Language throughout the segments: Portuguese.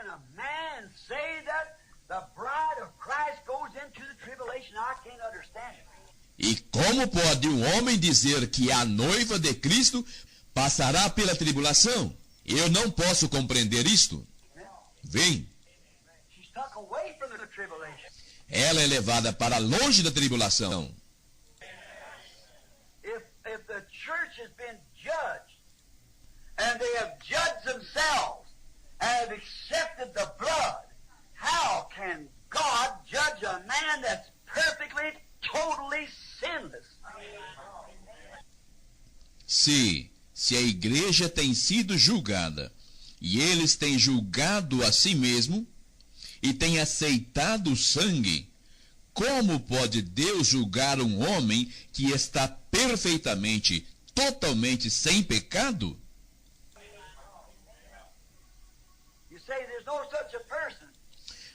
can a man say that the bride of Christ goes into the tribulation? I can't understand it. E como pode um homem dizer que a noiva de Cristo passará pela tribulação? Eu não posso compreender isto. Vem. She's tucked away from the tribulation. Ela é levada para longe da tribulação. If the church has been judged, and they have judged themselves, and have accepted the blood, how can God judge a man that's perfectly, totally sinless? Se a igreja tem sido julgada, e eles têm julgado a si mesmo, e têm aceitado o sangue, como pode Deus julgar um homem que está perfeitamente, totalmente sem pecado? You say there's no such a person.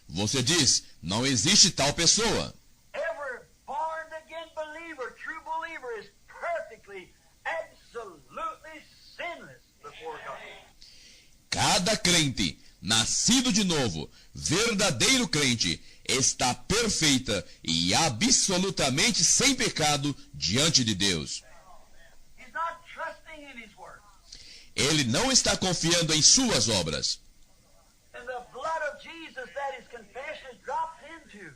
Você diz, não existe tal pessoa. Every born-again believer, true believer, is perfectly, absolutely sinless before God. Cada crente, nascido de novo, verdadeiro crente, está perfeita e absolutamente sem pecado diante de Deus. He's not trusting in his word. Ele não está confiando em suas obras. And the blood of Jesus that his confession drops into.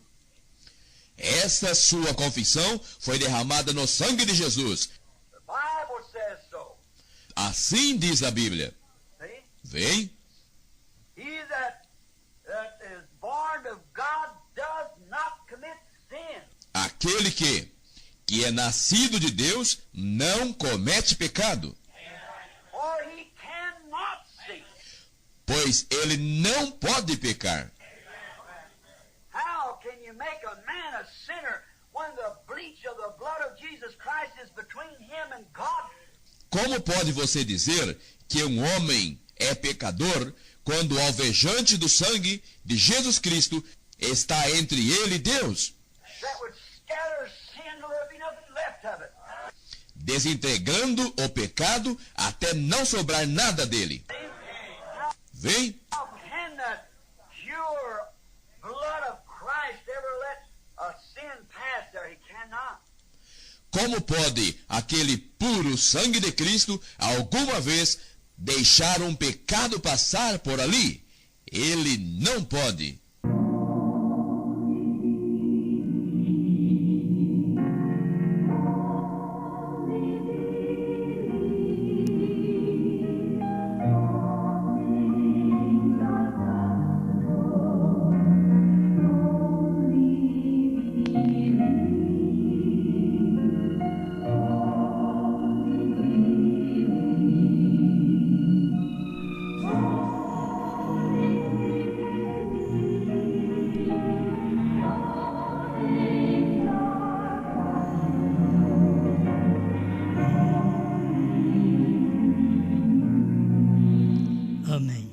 Essa sua confissão foi derramada no sangue de Jesus. The Bible says so. Assim diz a Bíblia. See? Vem. He that is born of God does not commit sin. Aquele que é nascido de Deus não comete pecado, Or he cannot sin. pois ele não pode pecar. How can you make a man a sinner when the bleach of the blood of Jesus Christ is between him and God? Como pode você dizer que um homem é pecador quando o alvejante do sangue de Jesus Cristo está entre ele e Deus, That would scatter sin till there be nothing left of it. desintegrando o pecado até não sobrar nada dele? Vem. How can that pure blood of Christ ever let a sin pass there? He cannot. Como pode aquele puro sangue de Cristo alguma vez deixar um pecado passar por ali? Ele não pode. Amém.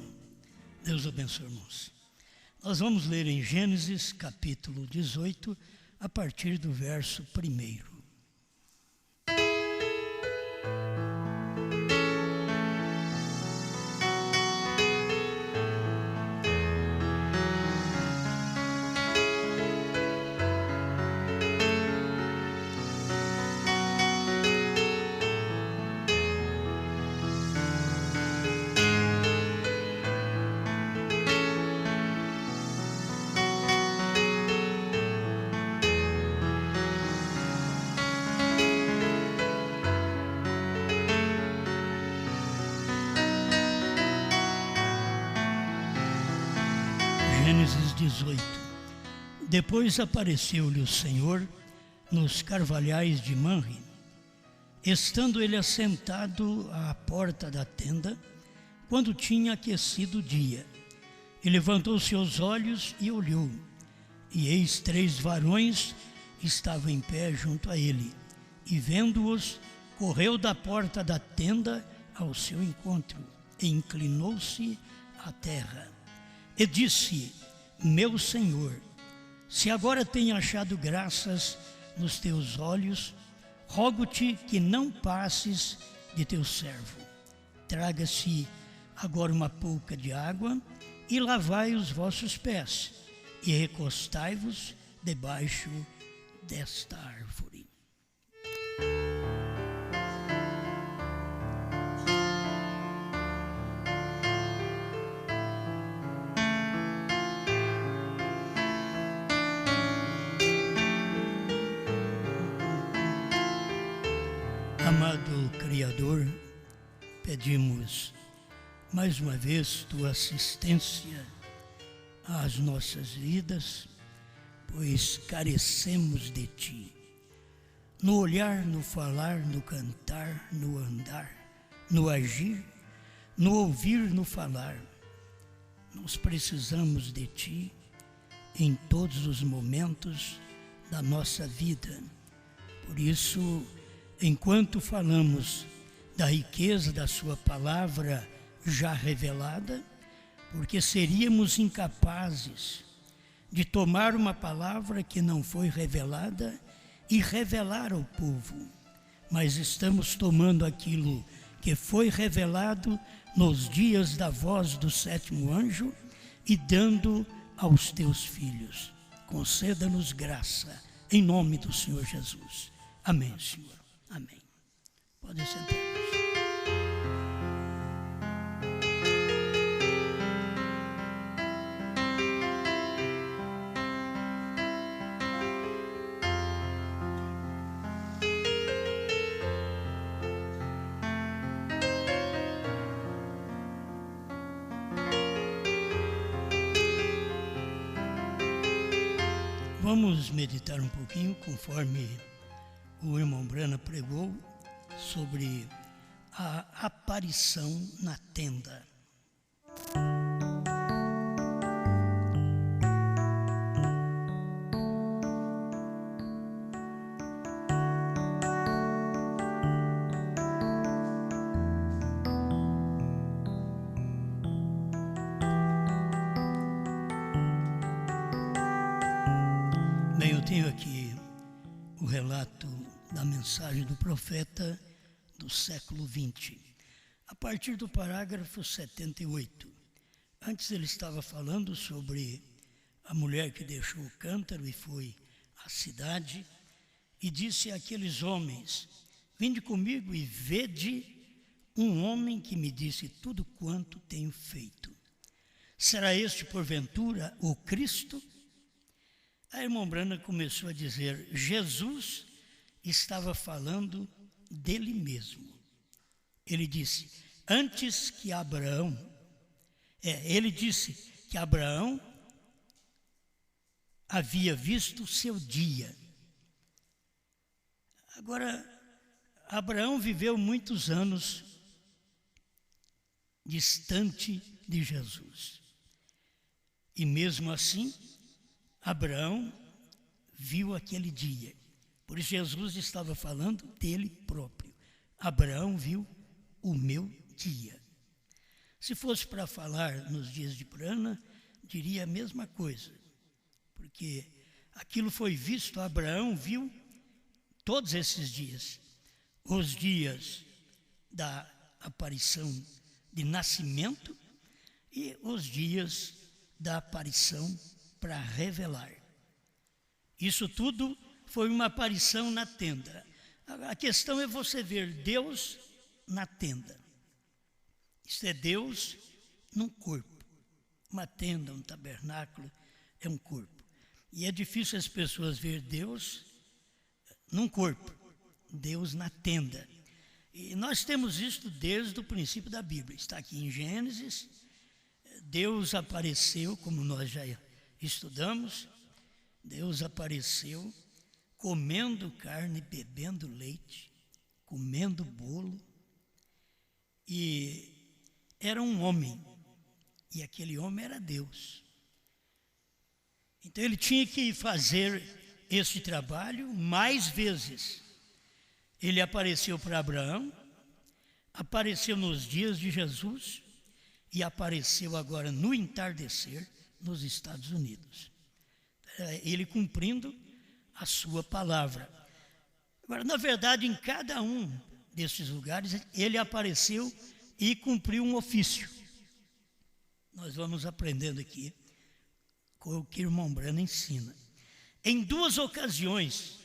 Deus abençoe, irmãos. Nós vamos ler em Gênesis capítulo 18, a partir do verso 1. Gênesis 18. Depois apareceu-lhe o Senhor nos carvalhais de Manre, estando ele assentado à porta da tenda, quando tinha aquecido o dia. E levantou seus olhos e olhou, e eis 3 varões estavam em pé junto a ele, e vendo-os, correu da porta da tenda ao seu encontro, e inclinou-se à terra. E disse: Meu Senhor, se agora tenho achado graças nos teus olhos, rogo-te que não passes de teu servo. Traga-se agora uma pouca de água e lavai os vossos pés, e recostai-vos debaixo desta árvore. Amado Criador, pedimos mais uma vez tua assistência às nossas vidas, pois carecemos de ti. No olhar, no falar, no cantar, no andar, no agir, no ouvir, no falar. Nós precisamos de ti em todos os momentos da nossa vida. Por isso, enquanto falamos da riqueza da sua palavra já revelada, porque seríamos incapazes de tomar uma palavra que não foi revelada e revelar ao povo, mas estamos tomando aquilo que foi revelado nos dias da voz do sétimo anjo e dando aos teus filhos. Conceda-nos graça, em nome do Senhor Jesus. Amém, Senhor. Amém. Pode sentar-nos. Vamos meditar um pouquinho, conforme o irmão Brana pregou, sobre a aparição na tenda. Bem, eu tenho aqui o relato da mensagem do profeta do século XX, a partir do parágrafo 78. Antes ele estava falando sobre a mulher que deixou o cântaro e foi à cidade e disse àqueles homens: vinde comigo e vede um homem que me disse tudo quanto tenho feito. Será este porventura o Cristo? A irmã Brana começou a dizer: Jesus estava falando dele mesmo. Ele disse, antes que Abraão, ele disse que Abraão havia visto o seu dia. Agora, Abraão viveu muitos anos distante de Jesus. E mesmo assim, Abraão viu aquele dia. Por isso Jesus estava falando dele próprio. Abraão viu o meu dia. Se fosse para falar nos dias de Brana, diria a mesma coisa. Porque aquilo foi visto, Abraão viu todos esses dias. Os dias da aparição de nascimento e os dias da aparição para revelar. Isso tudo foi uma aparição na tenda. A questão é você ver Deus na tenda. Isso é Deus num corpo. Uma tenda, um tabernáculo, é um corpo. E é difícil as pessoas ver Deus num corpo, Deus na tenda. E nós temos isto desde o princípio da Bíblia. Está aqui em Gênesis. Deus apareceu, como nós já estudamos, Deus apareceu comendo carne, bebendo leite, comendo bolo, e era um homem, e aquele homem era Deus. Então ele tinha que fazer esse trabalho mais vezes. Ele apareceu para Abraão, apareceu nos dias de Jesus e apareceu agora no entardecer nos Estados Unidos. Ele cumprindo a sua palavra. Agora, na verdade, em cada um desses lugares, ele apareceu e cumpriu um ofício. nós vamos aprendendo aqui com o que o irmão Branham ensina. Em 2 ocasiões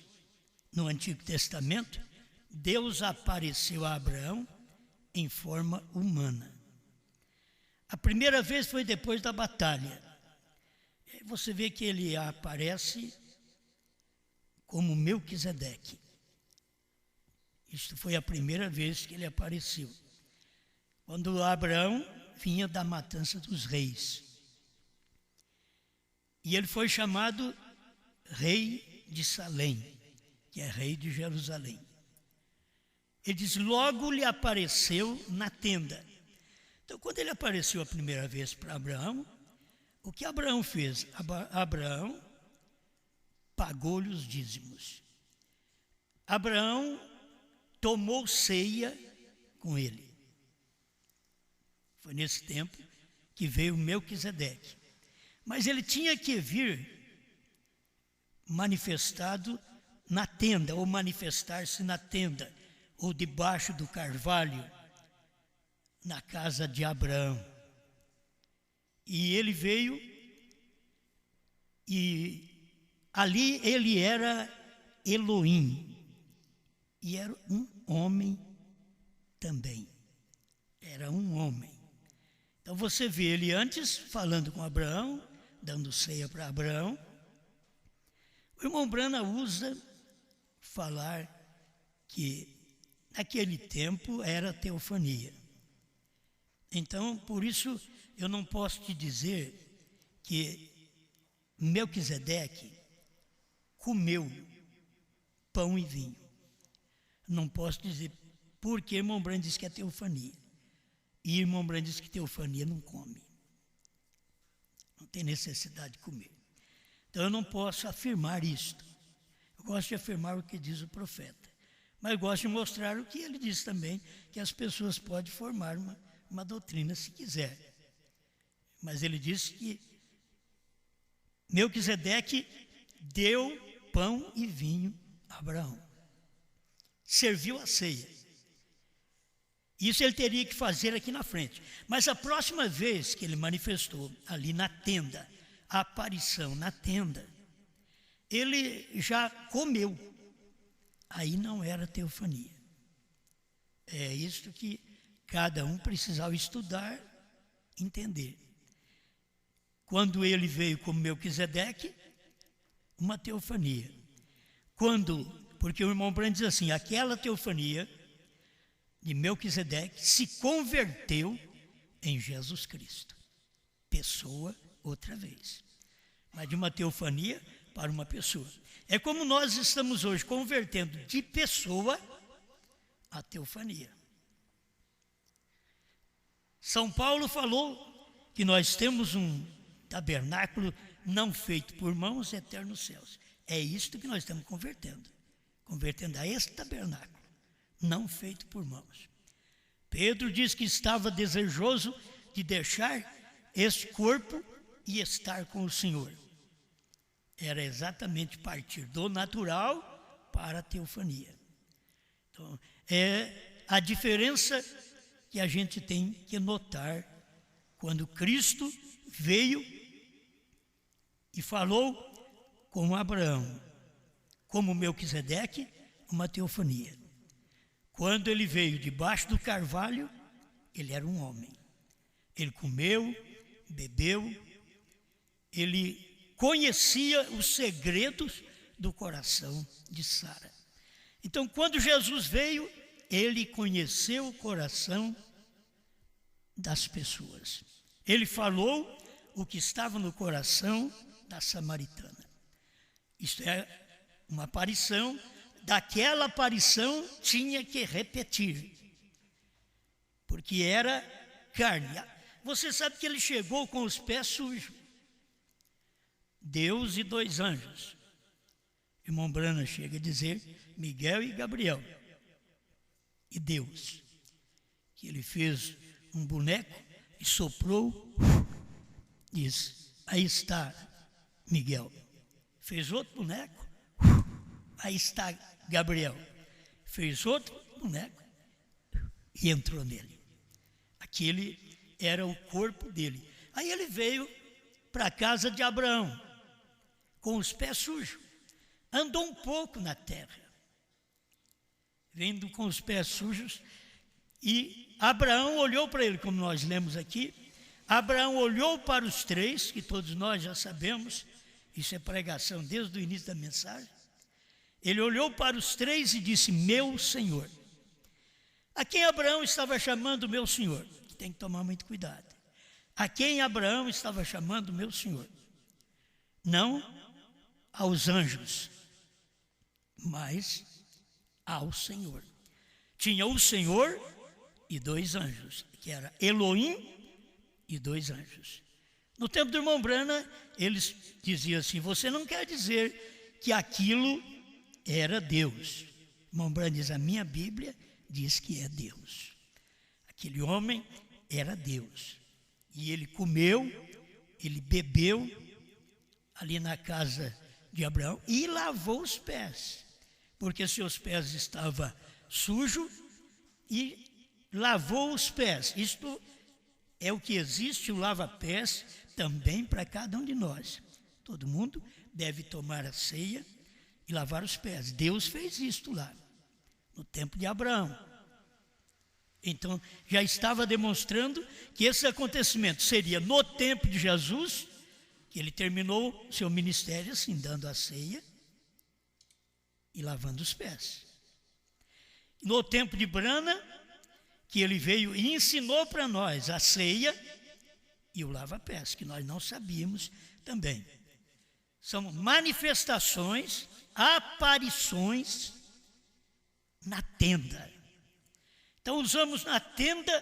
no Antigo Testamento, Deus apareceu a Abraão em forma humana. A primeira vez foi depois da batalha. Você vê que ele aparece como Melquisedeque. Isto foi a primeira vez que ele apareceu. Quando Abraão vinha da matança dos reis. E ele foi chamado rei de Salém, que é rei de Jerusalém. Ele diz, logo lhe apareceu na tenda. Então, quando ele apareceu a primeira vez para Abraão, o que Abraão fez? Abraão pagou-lhe os dízimos. Abraão tomou ceia com ele. Foi nesse tempo que veio Melquisedeque. Mas ele tinha que vir manifestado na tenda, ou manifestar-se na tenda, ou debaixo do carvalho, na casa de Abraão. E ele veio, e ali ele era Elohim, e era um homem também. Era um homem. Então você vê ele antes falando com Abraão, dando ceia para Abraão. O irmão Branham usa falar que naquele tempo era teofania. Então, por isso, eu não posso te dizer que Melquisedeque comeu pão e vinho. Não posso dizer, porque irmão Branham diz que é teofania. E irmão Branham diz que teofania não come. Não tem necessidade de comer. Então eu não posso afirmar isto. Eu gosto de afirmar o que diz o profeta. Mas eu gosto de mostrar o que ele diz também, que as pessoas podem formar uma doutrina se quiser. Mas ele disse que Melquisedeque deu pão e vinho a Abraão. Serviu a ceia. Isso ele teria que fazer aqui na frente. Mas a próxima vez que ele manifestou ali na tenda, a aparição na tenda, ele já comeu. Aí não era teofania. É isto que cada um precisava estudar, entender. Quando ele veio como Melquisedeque, uma teofania. Porque o irmão Branham diz assim, aquela teofania de Melquisedeque se converteu em Jesus Cristo. Pessoa outra vez. Mas de uma teofania para uma pessoa. É como nós estamos hoje convertendo de pessoa a teofania. São Paulo falou que nós temos um tabernáculo não feito por mãos, eternos céus. É isto que nós estamos convertendo. Convertendo a esse tabernáculo não feito por mãos. Pedro diz que estava desejoso de deixar esse corpo e estar com o Senhor. Era exatamente partir do natural para a teofania. Então, é a diferença que a gente tem que notar quando Cristo veio e falou com Abraão, como Melquisedeque, uma teofania. Quando ele veio debaixo do carvalho, ele era um homem. Ele comeu, bebeu, ele conhecia os segredos do coração de Sara. Então, quando Jesus veio, ele conheceu o coração das pessoas. Ele falou o que estava no coração da samaritana. Isto é uma aparição. Daquela aparição tinha que repetir, porque era carne. Você sabe que ele chegou com os pés sujos. Deus e 2 anjos. Irmão Branham chega a dizer Miguel e Gabriel. E Deus, que ele fez um boneco e soprou, diz, aí está Miguel. Fez outro boneco, aí está Gabriel. Fez outro boneco e entrou nele. Aquele era o corpo dele. Aí ele veio para a casa de Abraão, com os pés sujos. Andou um pouco na terra, vindo com os pés sujos, e Abraão olhou para ele, como nós lemos aqui. Abraão olhou para os três, que todos nós já sabemos, isso é pregação desde o início da mensagem. Ele olhou para os três e disse: meu Senhor. A quem Abraão estava chamando meu Senhor? Tem que tomar muito cuidado. A quem Abraão estava chamando meu Senhor? Não aos anjos, mas ao Senhor. Tinha o Senhor e dois anjos, que era Elohim e dois anjos. No tempo do irmão Branham, eles diziam assim: você não quer dizer que aquilo era Deus. O irmão Branham diz: a minha Bíblia diz que é Deus. Aquele homem era Deus. E ele comeu, ele bebeu ali na casa de Abraão e lavou os pés, porque seus pés estavam sujos, e lavou os pés. Isto é o que existe, o lava-pés, também para cada um de nós. Todo mundo deve tomar a ceia e lavar os pés. Deus fez isto lá, no tempo de Abraão. Então, já estava demonstrando que esse acontecimento seria no tempo de Jesus, que ele terminou seu ministério assim, dando a ceia e lavando os pés. No tempo de Branham, que ele veio e ensinou para nós a ceia e o lava-pés, que nós não sabíamos também. São manifestações, aparições na tenda. Então usamos a tenda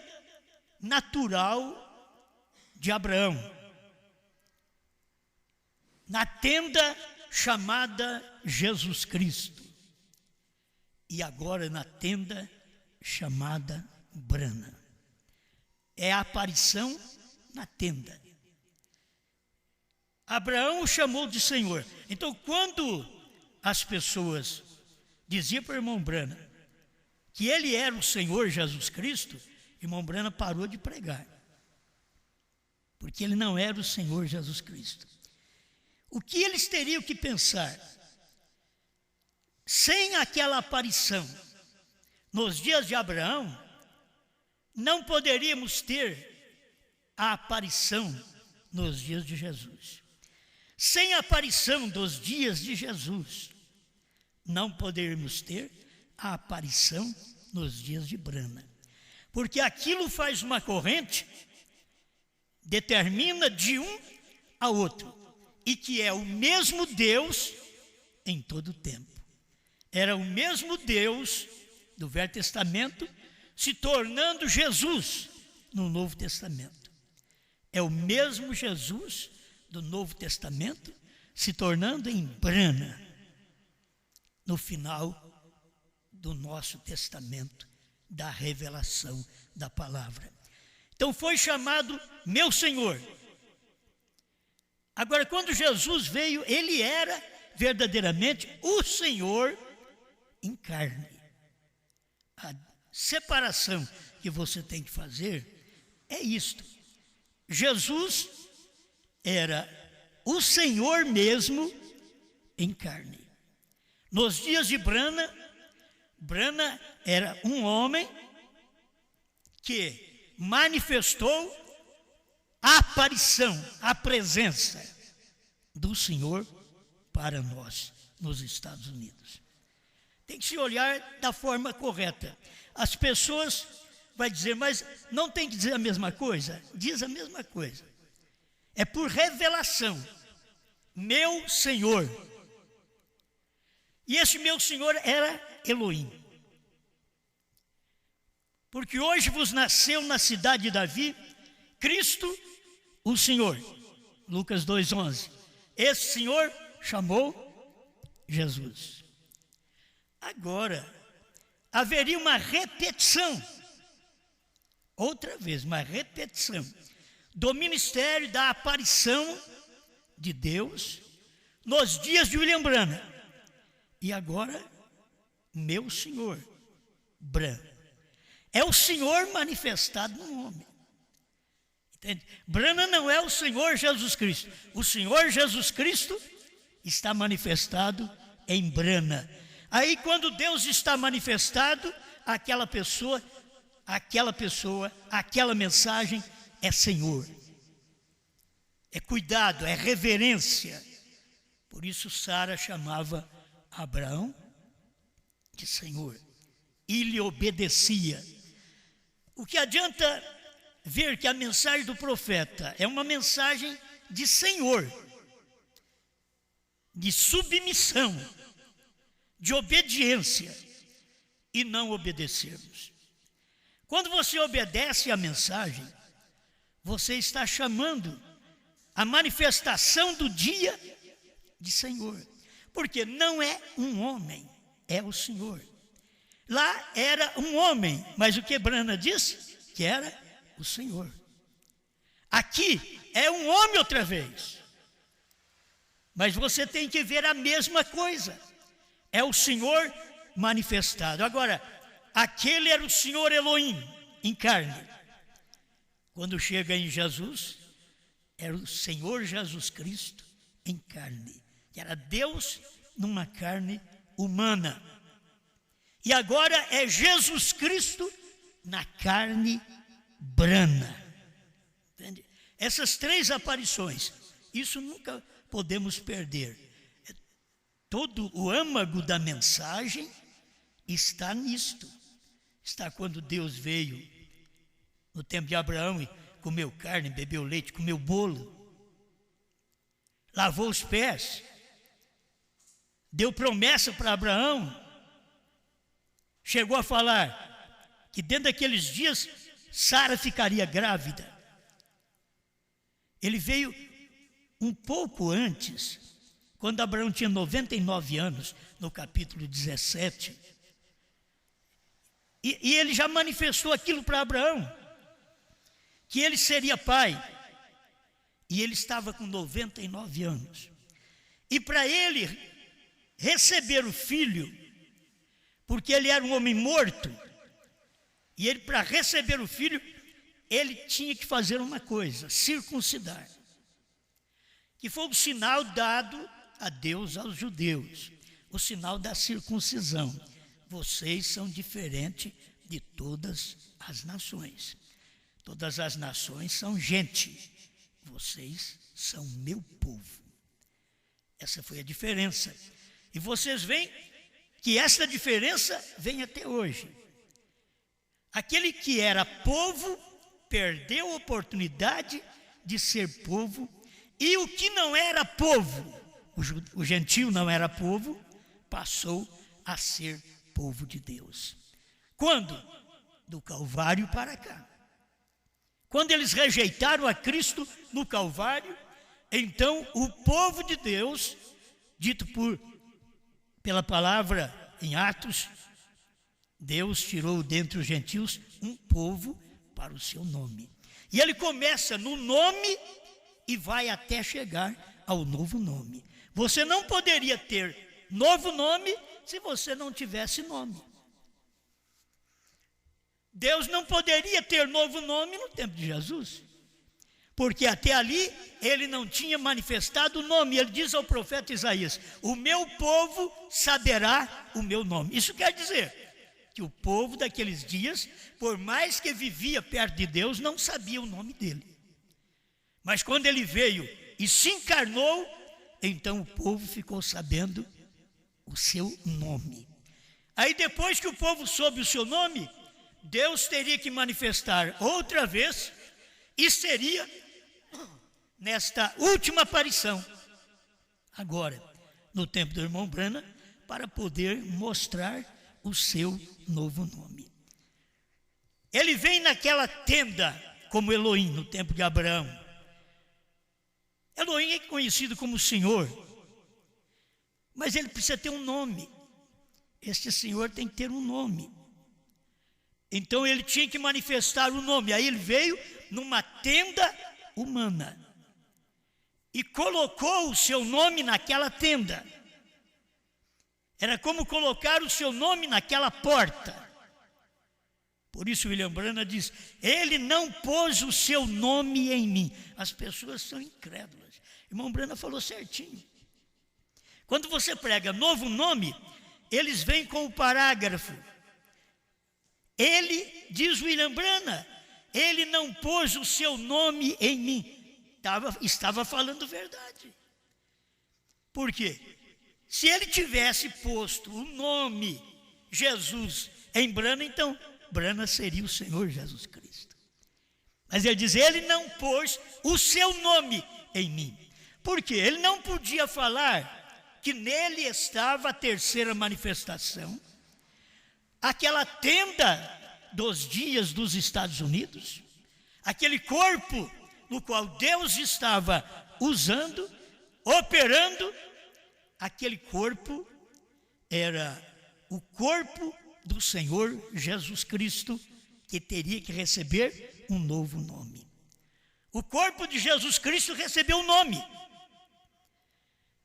natural de Abraão, na tenda chamada Jesus Cristo, e agora na tenda chamada Branham. É a aparição na tenda. Abraão o chamou de Senhor. Então, quando as pessoas diziam para o irmão Branham que ele era o Senhor Jesus Cristo, o irmão Branham parou de pregar, porque ele não era o Senhor Jesus Cristo. O que eles teriam que pensar? Sem aquela aparição nos dias de Abraão, não poderíamos ter a aparição nos dias de Jesus. Sem a aparição dos dias de Jesus, não poderíamos ter a aparição nos dias de Branham. Porque aquilo faz uma corrente, determina de um a outro, e que é o mesmo Deus em todo o tempo. Era o mesmo Deus do Velho Testamento se tornando Jesus no Novo Testamento. É o mesmo Jesus do Novo Testamento se tornando em Branham no final do nosso testamento, da revelação da palavra. Então foi chamado meu Senhor. Agora, quando Jesus veio, ele era verdadeiramente o Senhor em carne. A separação que você tem que fazer é isto: Jesus era o Senhor mesmo em carne. Nos dias de Branham era um homem que manifestou a aparição, a presença do Senhor para nós nos Estados Unidos. Tem que se olhar da forma correta. As pessoas vão dizer, mas não tem que dizer a mesma coisa? Diz a mesma coisa. É por revelação. Meu Senhor. E esse meu Senhor era Elohim. Porque hoje vos nasceu na cidade de Davi Cristo, o Senhor. Lucas 2,11. Esse Senhor chamou Jesus. Agora, haveria uma repetição, outra vez, uma repetição do ministério da aparição de Deus nos dias de William Branham. E agora, meu Senhor, Branham. É o Senhor manifestado no homem. Entende? Brana não é o Senhor Jesus Cristo. O Senhor Jesus Cristo está manifestado em Brana. Aí quando Deus está manifestado, aquela mensagem é Senhor. É cuidado, é reverência. Por isso Sara chamava Abraão de Senhor e lhe obedecia. O que adianta ver que a mensagem do profeta é uma mensagem de Senhor, de submissão, de obediência, e não obedecermos. Quando você obedece à mensagem, você está chamando a manifestação do dia de Senhor, porque não é um homem, é o Senhor. Lá era um homem, mas o que Brana disse? Que era o Senhor. Aqui é um homem outra vez, mas você tem que ver a mesma coisa, é o Senhor manifestado. Agora, aquele era o Senhor Elohim em carne. Quando chega em Jesus, era o Senhor Jesus Cristo em carne, que era Deus numa carne humana. E agora é Jesus Cristo na carne brana. Entende? Essas três aparições, isso nunca podemos perder. Todo o âmago da mensagem está nisto. Está quando Deus veio no tempo de Abraão e comeu carne, bebeu leite, comeu bolo, lavou os pés, deu promessa para Abraão, chegou a falar que dentro daqueles dias Sara ficaria grávida. Ele veio um pouco antes, quando Abraão tinha 99 anos, no capítulo 17, e ele já manifestou aquilo para Abraão, que ele seria pai, e ele estava com 99 anos. E para ele receber o filho, porque ele era um homem morto, e ele, para receber o filho, ele tinha que fazer uma coisa, circuncidar, que foi o sinal dado a Deus aos judeus, o sinal da circuncisão. Vocês são diferentes de todas as nações. Todas as nações são gente, vocês são meu povo. Essa foi a diferença. E vocês veem que essa diferença vem até hoje. Aquele que era povo perdeu a oportunidade de ser povo, e o que não era povo, o gentio não era povo, passou a ser povo de Deus. Quando? Do Calvário para cá. Quando eles rejeitaram a Cristo no Calvário, então o povo de Deus, dito pela palavra em Atos, Deus tirou dentre os gentios um povo para o seu nome. E ele começa no nome e vai até chegar ao novo nome. Você não poderia ter novo nome se você não tivesse nome. Deus não poderia ter novo nome no tempo de Jesus, porque até ali ele não tinha manifestado o nome. Ele diz ao profeta Isaías: o meu povo saberá o meu nome. Isso quer dizer que o povo daqueles dias, por mais que vivia perto de Deus, não sabia o nome dele. Mas quando ele veio e se encarnou, então o povo ficou sabendo o seu nome. Aí depois que o povo soube o seu nome, Deus teria que manifestar outra vez, e seria nesta última aparição, agora, no tempo do irmão Brana, para poder mostrar o seu novo nome. Ele vem naquela tenda como Elohim no tempo de Abraão. Elohim é conhecido como Senhor, mas ele precisa ter um nome. Este Senhor tem que ter um nome. Então ele tinha que manifestar o nome. Aí ele veio numa tenda humana e colocou o seu nome naquela tenda. Era como colocar o seu nome naquela porta. Por isso William Branham diz, ele não pôs o seu nome em mim. As pessoas são incrédulas. Irmão Branham falou certinho. Quando você prega novo nome, eles vêm com o parágrafo. Ele, diz William Branham, ele não pôs o seu nome em mim. Estava falando verdade. Por quê? Se ele tivesse posto o nome Jesus em Branham, então Branham seria o Senhor Jesus Cristo. Mas ele diz, ele não pôs o seu nome em mim. Por quê? Ele não podia falar que nele estava a terceira manifestação, aquela tenda dos dias dos Estados Unidos, aquele corpo no qual Deus estava usando, operando, aquele corpo era o corpo do Senhor Jesus Cristo, que teria que receber um novo nome. O corpo de Jesus Cristo recebeu um nome.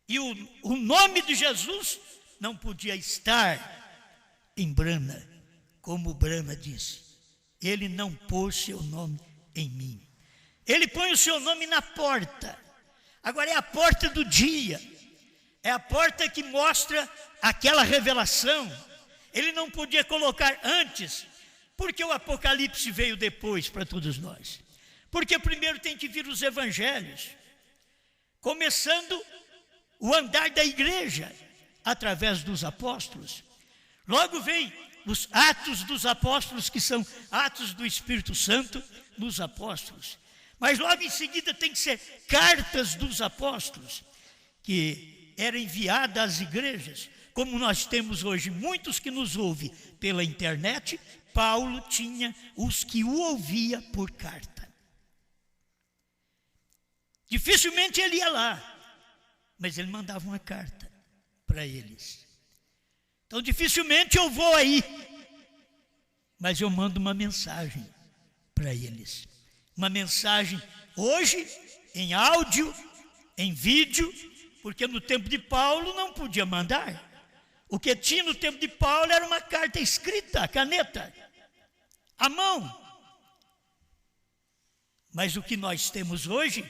E o nome de Jesus não podia estar em Branham, como Branham disse. Ele não pôs seu nome em mim. Ele põe o seu nome na porta. Agora é a porta do dia. É a porta que mostra aquela revelação. Ele não podia colocar antes, porque o Apocalipse veio depois para todos nós. Porque primeiro tem que vir os evangelhos, começando o andar da igreja, através dos apóstolos. Logo vem os atos dos apóstolos, que são atos do Espírito Santo nos apóstolos. Mas logo em seguida tem que ser cartas dos apóstolos, que eram enviadas às igrejas. Como nós temos hoje muitos que nos ouvem pela internet, Paulo tinha os que o ouvia por carta. Dificilmente ele ia lá, mas ele mandava uma carta para eles. Então dificilmente eu vou aí, mas eu mando uma mensagem para eles. Uma mensagem hoje em áudio, em vídeo, porque no tempo de Paulo não podia mandar. O que tinha no tempo de Paulo era uma carta escrita, a caneta, à mão. Mas o que nós temos hoje,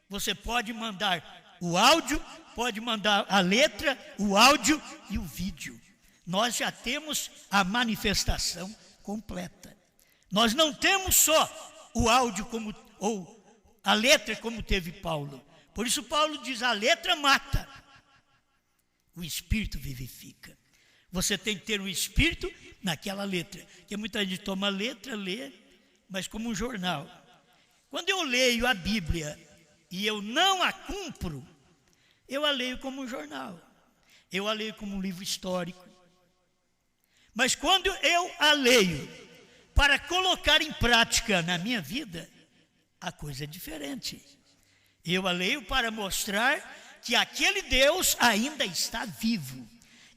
você pode mandar o áudio, pode mandar a letra, o áudio e o vídeo. Nós já temos a manifestação completa. Nós não temos só o áudio ou a letra como teve Paulo. Por isso Paulo diz, a letra mata, o Espírito vivifica. Você tem que ter o Espírito naquela letra. Porque muita gente toma a letra, lê, mas como um jornal. Quando eu leio a Bíblia e eu não a cumpro, eu a leio como um jornal. Eu a leio como um livro histórico. Mas quando eu a leio para colocar em prática na minha vida, a coisa é diferente. Eu a leio para mostrar que aquele Deus ainda está vivo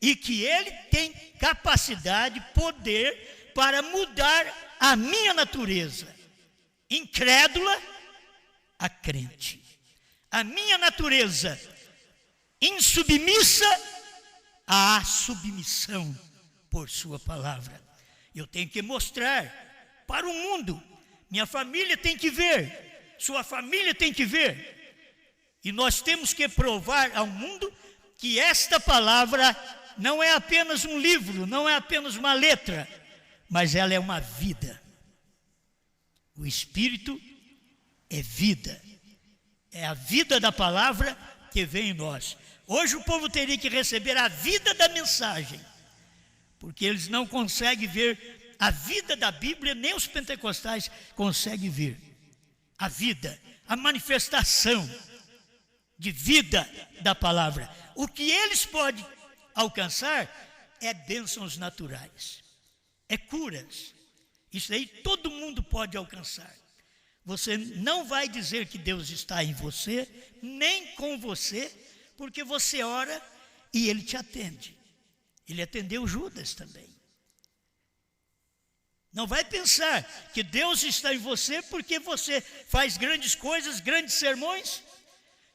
e que Ele tem capacidade, poder para mudar a minha natureza, incrédula a crente, a minha natureza insubmissa à submissão por sua palavra. Eu tenho que mostrar para o mundo, minha família tem que ver, sua família tem que ver. E nós temos que provar ao mundo que esta palavra não é apenas um livro, não é apenas uma letra, mas ela é uma vida. O Espírito é vida. É a vida da palavra que vem em nós. Hoje o povo teria que receber a vida da mensagem, porque eles não conseguem ver a vida da Bíblia, nem os pentecostais conseguem ver a vida, a manifestação de vida da palavra. O que eles podem alcançar é bênçãos naturais, é curas. Isso aí todo mundo pode alcançar. Você não vai dizer que Deus está em você, nem com você, porque você ora e Ele te atende. Ele atendeu Judas também. Não vai pensar que Deus está em você porque você faz grandes coisas, grandes sermões,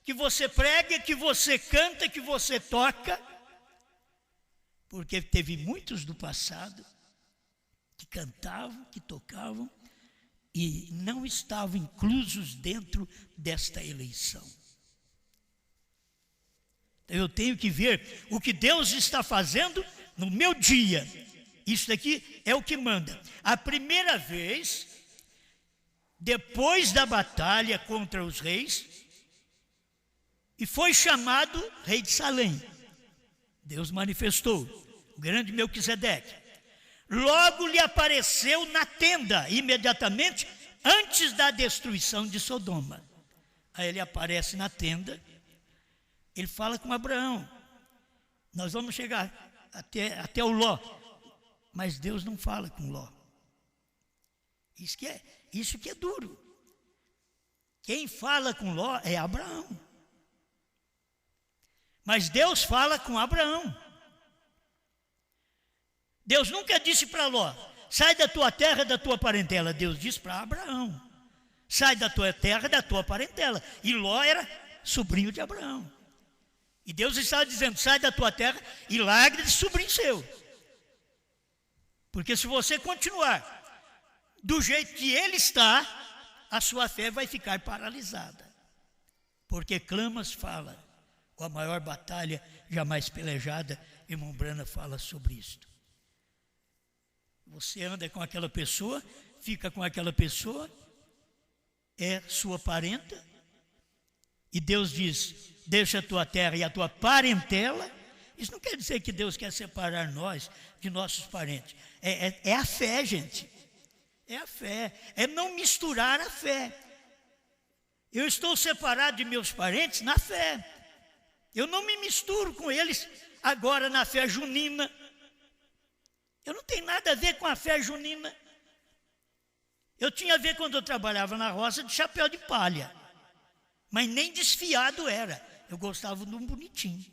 que você prega, que você canta, que você toca, porque teve muitos do passado que cantavam, que tocavam, e não estavam inclusos dentro desta eleição. Então eu tenho que ver o que Deus está fazendo no meu dia. Isso daqui é o que manda. A primeira vez, depois da batalha contra os reis, e foi chamado rei de Salém. Deus manifestou, o grande Melquisedeque. Logo lhe apareceu na tenda, imediatamente antes da destruição de Sodoma. Aí ele aparece na tenda, ele fala com Abraão. Nós vamos chegar até o Ló, mas Deus não fala com Ló. Isso que é duro. Quem fala com Ló é Abraão. Mas Deus fala com Abraão. Deus nunca disse para Ló, sai da tua terra, da tua parentela. Deus disse para Abraão, sai da tua terra, da tua parentela. E Ló era sobrinho de Abraão. E Deus estava dizendo, sai da tua terra e larga de sobrinho seu. Porque se você continuar do jeito que ele está, a sua fé vai ficar paralisada. Porque clamas fala, ou a maior batalha jamais pelejada, irmão Brana fala sobre isto. Você anda com aquela pessoa, fica com aquela pessoa, é sua parenta, e Deus diz, deixa a tua terra e a tua parentela. Isso não quer dizer que Deus quer separar nós de nossos parentes. É a fé, gente. É a fé. É não misturar a fé. Eu estou separado de meus parentes na fé. Eu não me misturo com eles agora na fé junina. Eu não tenho nada a ver com a fé junina. Eu tinha a ver quando eu trabalhava na roça de chapéu de palha. Mas nem desfiado era. Eu gostava de um bonitinho.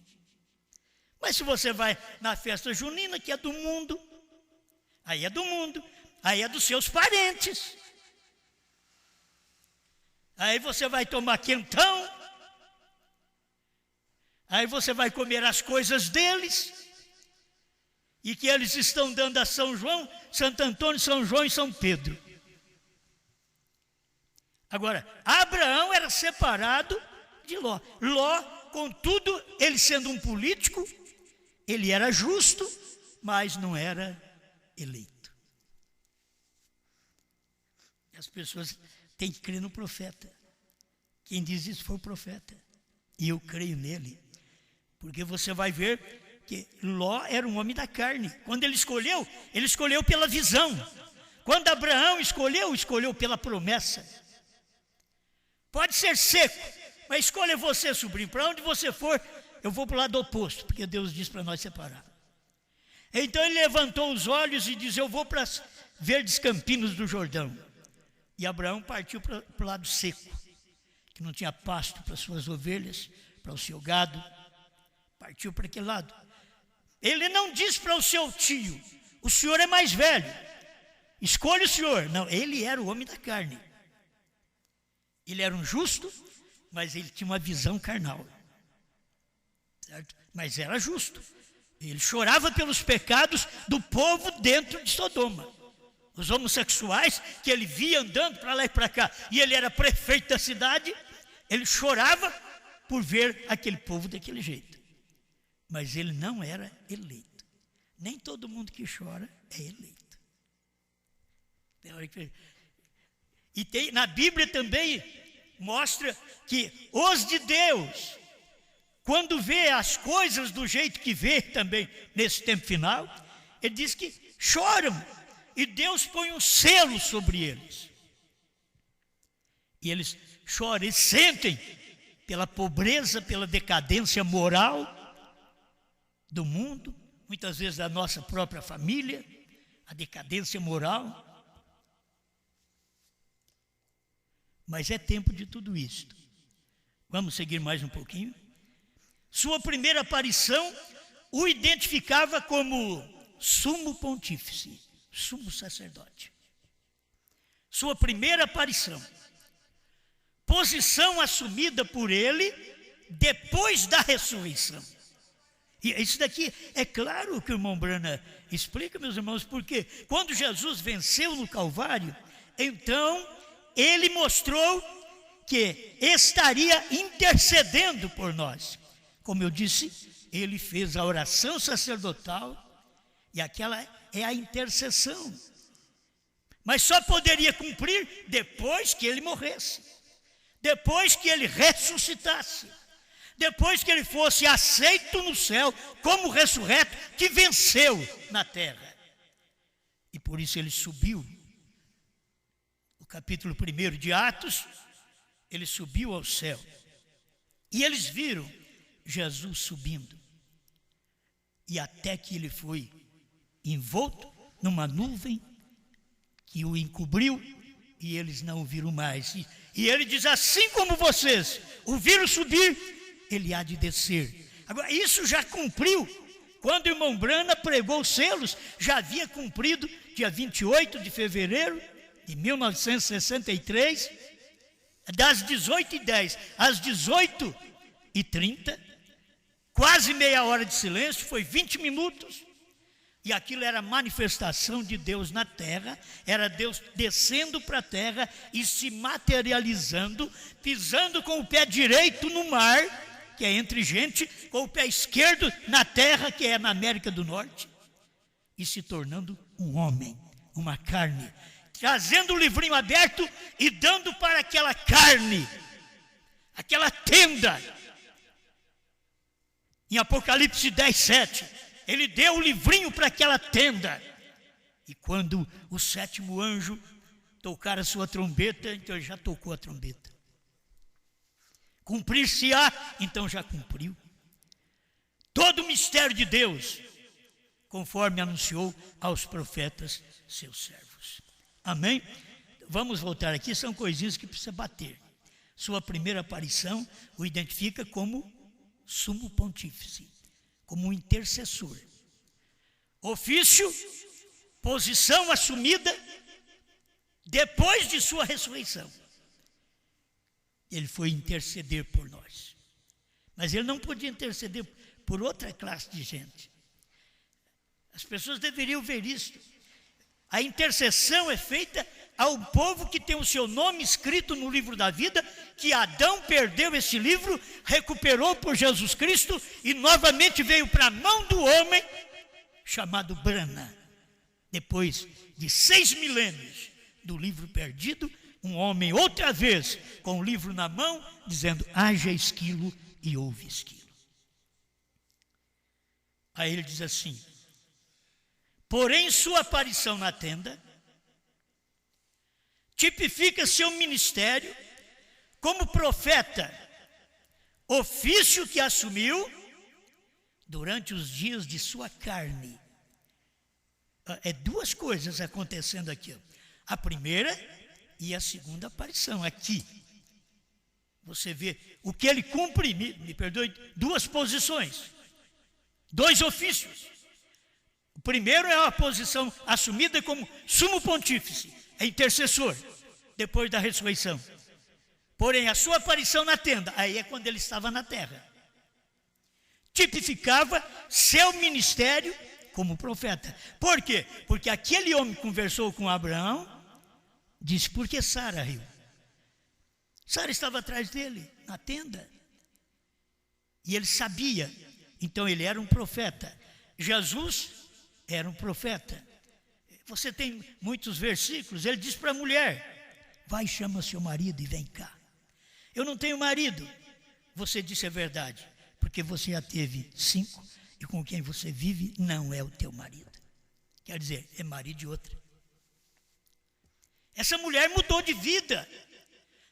Mas se você vai na festa junina, que é do mundo, aí é do mundo, aí é dos seus parentes. Aí você vai tomar quentão, aí você vai comer as coisas deles, e que eles estão dando a São João, Santo Antônio, São João e São Pedro. Agora, Abraão era separado de Ló. Ló, contudo, ele sendo um político, ele era justo, mas não era eleito. As pessoas têm que crer no profeta. Quem diz isso foi o profeta. E eu creio nele. Porque você vai ver que Ló era um homem da carne. Quando ele escolheu pela visão. Quando Abraão escolheu pela promessa. Pode ser seco, mas escolha você, sobrinho. Para onde você for, eu vou para o lado oposto, porque Deus diz para nós separar. Então ele levantou os olhos e disse, eu vou para as verdes campinas do Jordão. E Abraão partiu para o lado seco, que não tinha pasto para suas ovelhas, para o seu gado. Partiu para aquele lado. Ele não disse para o seu tio, o senhor é mais velho, escolha o senhor. Não, ele era o homem da carne. Ele era um justo, mas ele tinha uma visão carnal. Certo? Mas era justo. Ele chorava pelos pecados do povo dentro de Sodoma. Os homossexuais que ele via andando para lá e para cá, e ele era prefeito da cidade, ele chorava por ver aquele povo daquele jeito. Mas ele não era eleito. Nem todo mundo que chora é eleito. E tem, na Bíblia também mostra que os de Deus, quando vê as coisas do jeito que vê também nesse tempo final, ele diz que choram e Deus põe um selo sobre eles. E eles choram, eles sentem pela pobreza, pela decadência moral do mundo, muitas vezes da nossa própria família, a decadência moral. Mas é tempo de tudo isto. Vamos seguir mais um pouquinho. Sua primeira aparição o identificava como sumo pontífice, sumo sacerdote. Sua primeira aparição. Posição assumida por ele depois da ressurreição. E isso daqui é claro que o irmão Brana explica, meus irmãos, porque quando Jesus venceu no Calvário, então ele mostrou que estaria intercedendo por nós. Como eu disse, ele fez a oração sacerdotal e aquela é a intercessão. Mas só poderia cumprir depois que ele morresse, depois que ele ressuscitasse, depois que ele fosse aceito no céu como ressurreto que venceu na terra. E por isso ele subiu. No capítulo 1 de Atos, ele subiu ao céu. E eles viram Jesus subindo. E até que ele foi envolto numa nuvem que o encobriu e eles não o viram mais. E ele diz, assim como vocês o viram subir, ele há de descer. Agora, isso já cumpriu. Quando o irmão Brana pregou os selos, já havia cumprido, dia 28 de fevereiro de 1963, das 18h10 às 18h30, quase meia hora de silêncio, foi 20 minutos. E aquilo era manifestação de Deus na terra, era Deus descendo para a terra e se materializando, pisando com o pé direito no mar, que é entre gente, com o pé esquerdo na terra, que é na América do Norte, e se tornando um homem, uma carne, trazendo o livrinho aberto e dando para aquela carne, aquela tenda. Em Apocalipse 10:7, ele deu o livrinho para aquela tenda. E quando o sétimo anjo tocar a sua trombeta, então ele já tocou a trombeta. Cumprir-se-á, então já cumpriu. Todo o mistério de Deus, conforme anunciou aos profetas, seus servos. Amém? Vamos voltar aqui, são coisinhas que precisa bater. Sua primeira aparição o identifica como sumo pontífice, como um intercessor. Ofício, posição assumida depois de sua ressurreição. Ele foi interceder por nós. Mas ele não podia interceder por outra classe de gente. As pessoas deveriam ver isso. A intercessão é feita ao povo que tem o seu nome escrito no livro da vida, que Adão perdeu esse livro, recuperou por Jesus Cristo e novamente veio para a mão do homem chamado Brana. Depois de 6 milênios do livro perdido, um homem outra vez com o livro na mão, dizendo, haja esquilo e houve esquilo. Aí ele diz assim, porém sua aparição na tenda tipifica seu ministério como profeta, ofício que assumiu durante os dias de sua carne. É duas coisas acontecendo aqui. A primeira e a segunda aparição, aqui. Você vê o que ele cumpre, me perdoe, duas posições, 2 ofícios. O primeiro é a posição assumida como sumo pontífice, é intercessor, depois da ressurreição. Porém, a sua aparição na tenda, aí é quando ele estava na terra, tipificava seu ministério como profeta. Por quê? Porque aquele homem conversou com Abraão, disse, por que Sara riu? Sara estava atrás dele, na tenda. E ele sabia, então ele era um profeta. Jesus era um profeta. Você tem muitos versículos, ele diz para a mulher, vai, chama seu marido e vem cá. Eu não tenho marido. Você disse a verdade, porque você já teve 5 e com quem você vive não é o teu marido. Quer dizer, é marido de outra. Essa mulher mudou de vida.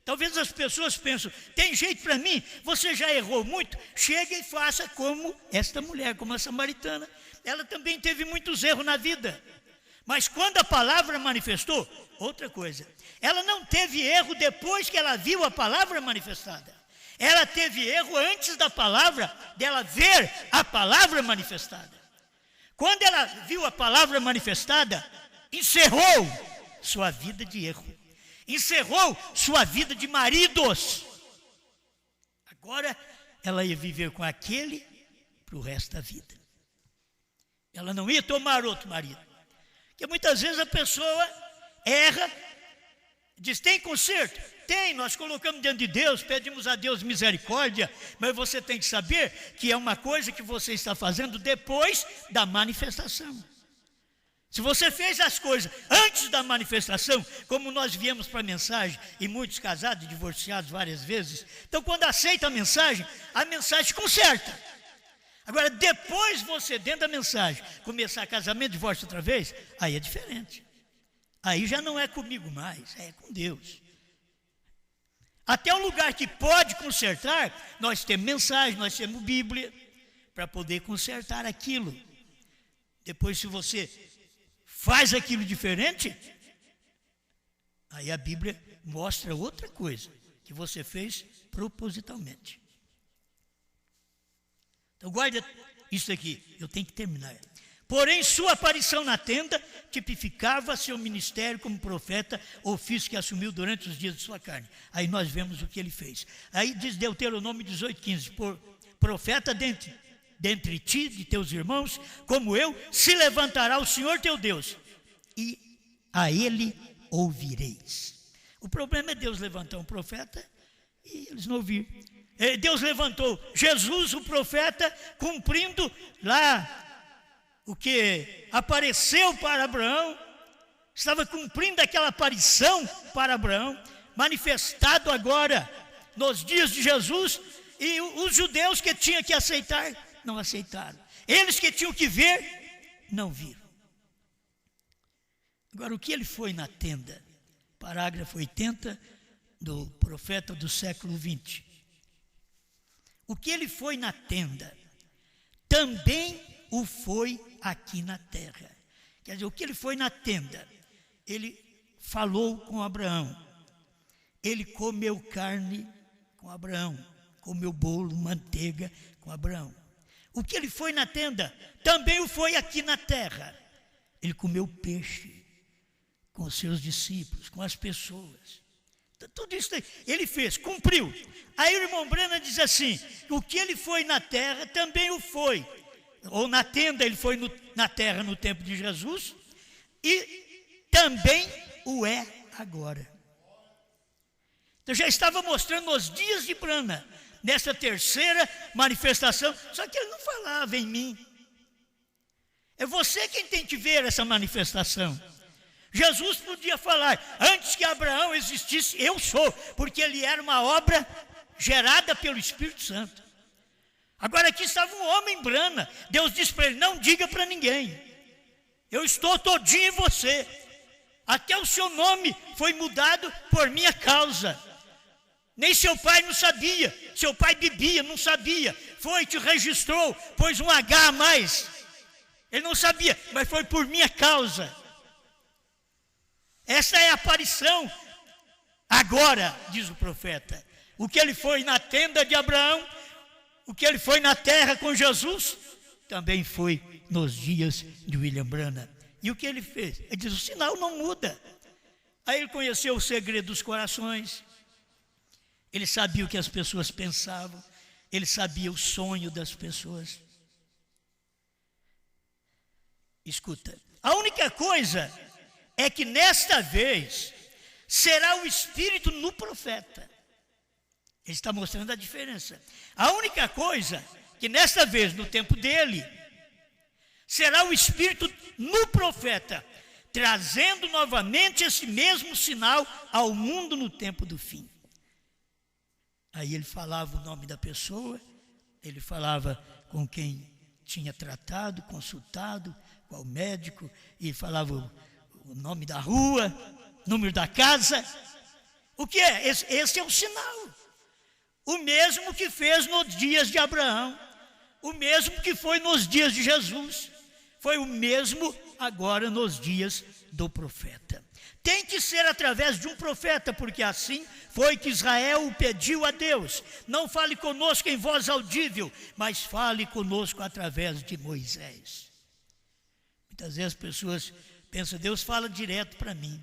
Talvez as pessoas pensam, tem jeito para mim? Você já errou muito? Chega e faça como esta mulher, como a samaritana. Ela também teve muitos erros na vida. Mas quando a palavra manifestou, outra coisa. Ela não teve erro depois que ela viu a palavra manifestada. Ela teve erro antes da palavra, dela ver a palavra manifestada. Quando ela viu a palavra manifestada, encerrou sua vida de erro. Encerrou sua vida de maridos. Agora ela ia viver com aquele para o resto da vida. Ela não ia tomar outro marido. Porque muitas vezes a pessoa erra, diz, tem conserto? Tem, nós colocamos diante de Deus, pedimos a Deus misericórdia, mas você tem que saber que é uma coisa que você está fazendo depois da manifestação. Se você fez as coisas antes da manifestação, como nós viemos para a mensagem, e muitos casados e divorciados várias vezes, então quando aceita a mensagem conserta. Agora, depois você, dentro da mensagem, começar casamento, divórcio outra vez, aí é diferente. Aí já não é comigo mais, é com Deus. Até o lugar que pode consertar, nós temos mensagem, nós temos Bíblia, para poder consertar aquilo. Depois, se você faz aquilo diferente, aí a Bíblia mostra outra coisa, que você fez propositalmente. Então guarda isso aqui, eu tenho que terminar. Porém, sua aparição na tenda tipificava seu ministério como profeta, ofício que assumiu durante os dias de sua carne. Aí nós vemos o que ele fez. Aí diz Deuteronômio 18:15, por profeta dentre ti, de teus irmãos, como eu, se levantará o Senhor teu Deus, e a ele ouvireis. O problema é Deus levantar um profeta e eles não ouviram. Deus levantou Jesus, o profeta, cumprindo lá o que apareceu para Abraão, estava cumprindo aquela aparição para Abraão, manifestado agora nos dias de Jesus, e os judeus que tinham que aceitar, não aceitaram. Eles que tinham que ver, não viram. Agora, o que ele foi na tenda? Parágrafo 80 do profeta do século 20. O que ele foi na tenda, também o foi aqui na terra. Quer dizer, o que ele foi na tenda, ele falou com Abraão, ele comeu carne com Abraão, comeu bolo, manteiga com Abraão. O que ele foi na tenda, também o foi aqui na terra. Ele comeu peixe com os seus discípulos, com as pessoas. Tudo isso ele fez, cumpriu. Aí o irmão Branham diz assim, o que ele foi na terra, também o foi. Ou na tenda, ele foi na terra no tempo de Jesus, e também o é agora. Então já estava mostrando nos dias de Branham, nessa terceira manifestação, só que ele não falava em mim. É você quem tem que ver essa manifestação. Jesus podia falar, antes que Abraão existisse, eu sou, porque ele era uma obra gerada pelo Espírito Santo. Agora aqui estava um homem Branham, Deus disse para ele, não diga para ninguém, eu estou todinho em você, até o seu nome foi mudado por minha causa. Nem seu pai não sabia, seu pai bebia, não sabia, foi, te registrou, pôs um H a mais, ele não sabia, mas foi por minha causa. Essa é a aparição agora, diz o profeta. O que ele foi na tenda de Abraão, o que ele foi na terra com Jesus, também foi nos dias de William Branham. E o que ele fez? Ele diz, o sinal não muda. Aí ele conheceu o segredo dos corações, ele sabia o que as pessoas pensavam, ele sabia o sonho das pessoas. Escuta, a única coisa é que nesta vez será o Espírito no profeta. Ele está mostrando a diferença. A única coisa que nesta vez, no tempo dele, será o Espírito no profeta, trazendo novamente esse mesmo sinal ao mundo no tempo do fim. Aí ele falava o nome da pessoa, ele falava com quem tinha tratado, consultado, qual médico, e falava o nome da rua, número da casa. O que é? Esse é o sinal. O mesmo que fez nos dias de Abraão, o mesmo que foi nos dias de Jesus, foi o mesmo agora nos dias do profeta. Tem que ser através de um profeta, porque assim foi que Israel o pediu a Deus. Não fale conosco em voz audível, mas fale conosco através de Moisés. Muitas vezes as pessoas pensam, Deus fala direto para mim.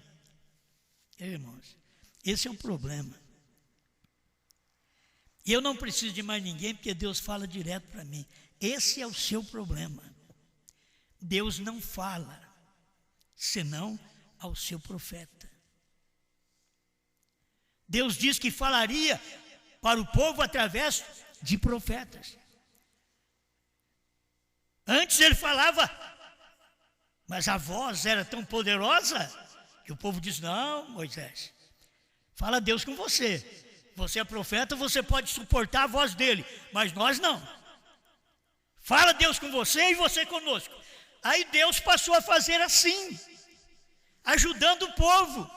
Irmãos, esse é um problema. E eu não preciso de mais ninguém, porque Deus fala direto para mim. Esse é o seu problema. Deus não fala, senão ao seu profeta. Deus diz que falaria para o povo através de profetas. Antes ele falava, mas a voz era tão poderosa que o povo diz: não, Moisés, fala Deus com você. Você é profeta, você pode suportar a voz dele, mas nós não. Fala Deus com você e você conosco. Aí Deus passou a fazer assim, ajudando o povo.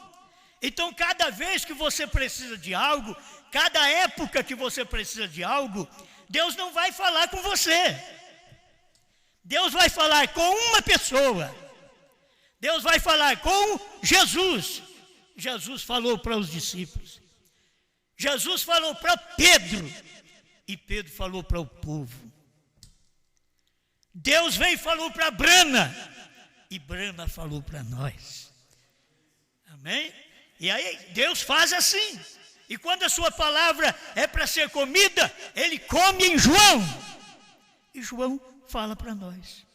Então, cada vez que você precisa de algo, cada época que você precisa de algo, Deus não vai falar com você. Deus vai falar com uma pessoa. Deus vai falar com Jesus. Jesus falou para os discípulos. Jesus falou para Pedro. E Pedro falou para o povo. Deus veio e falou para Brana. E Brana falou para nós. Amém? E aí Deus faz assim. E quando a sua palavra é para ser comida, ele come em João. E João fala para nós.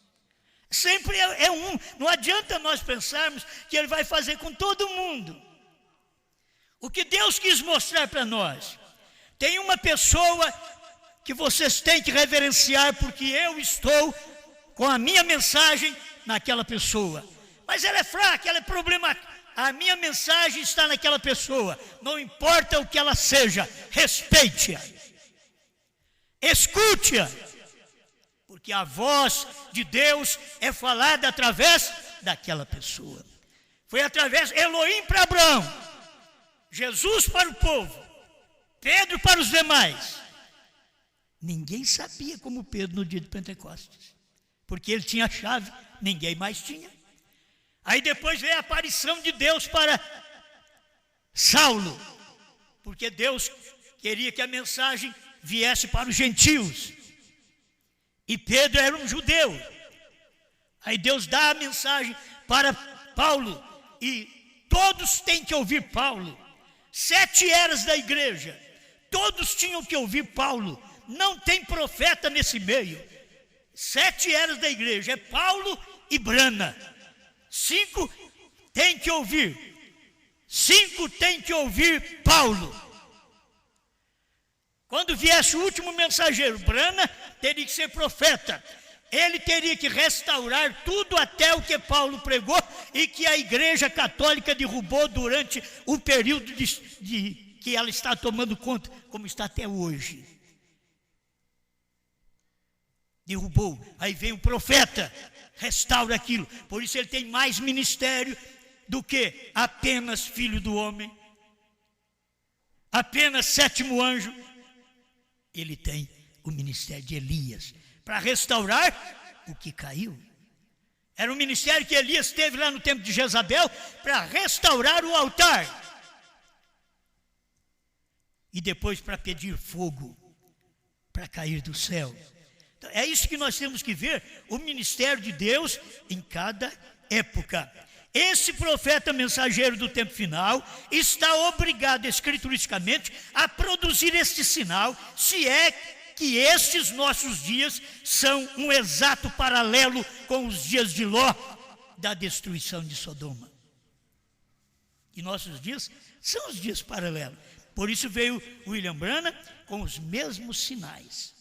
Sempre é um. Não adianta nós pensarmos que ele vai fazer com todo mundo. O que Deus quis mostrar para nós: tem uma pessoa que vocês têm que reverenciar, porque eu estou com a minha mensagem naquela pessoa. Mas ela é fraca, ela é problemática. A minha mensagem está naquela pessoa. Não importa o que ela seja, respeite-a. Escute-a. Porque a voz de Deus é falada através daquela pessoa. Foi através Elohim para Abraão, Jesus para o povo, Pedro para os demais. Ninguém sabia como Pedro no dia de Pentecostes, porque ele tinha a chave, ninguém mais tinha. Aí depois veio a aparição de Deus para Saulo, porque Deus queria que a mensagem viesse para os gentios. E Pedro era um judeu. Aí Deus dá a mensagem para Paulo, e todos têm que ouvir Paulo. 7 eras da igreja, todos tinham que ouvir Paulo. Não tem profeta nesse meio. 7 eras da igreja, é Paulo e Brana. 5 tem que ouvir. 5 tem que ouvir Paulo. Quando viesse o último mensageiro, Brana, teria que ser profeta. Ele teria que restaurar tudo até o que Paulo pregou e que a igreja católica derrubou durante o período de que ela está tomando conta, como está até hoje. Derrubou. Aí vem o profeta, restaura aquilo. Por isso ele tem mais ministério do que apenas filho do homem, apenas 7º anjo. Ele tem o ministério de Elias, para restaurar o que caiu. Era um ministério que Elias teve lá no tempo de Jezabel, para restaurar o altar. E depois para pedir fogo, para cair do céu. Então, é isso que nós temos que ver, o ministério de Deus em cada época. Esse profeta mensageiro do tempo final está obrigado escrituristicamente a produzir este sinal, se é que estes nossos dias são um exato paralelo com os dias de Ló, da destruição de Sodoma. E nossos dias são os dias paralelos. Por isso veio William Branham com os mesmos sinais.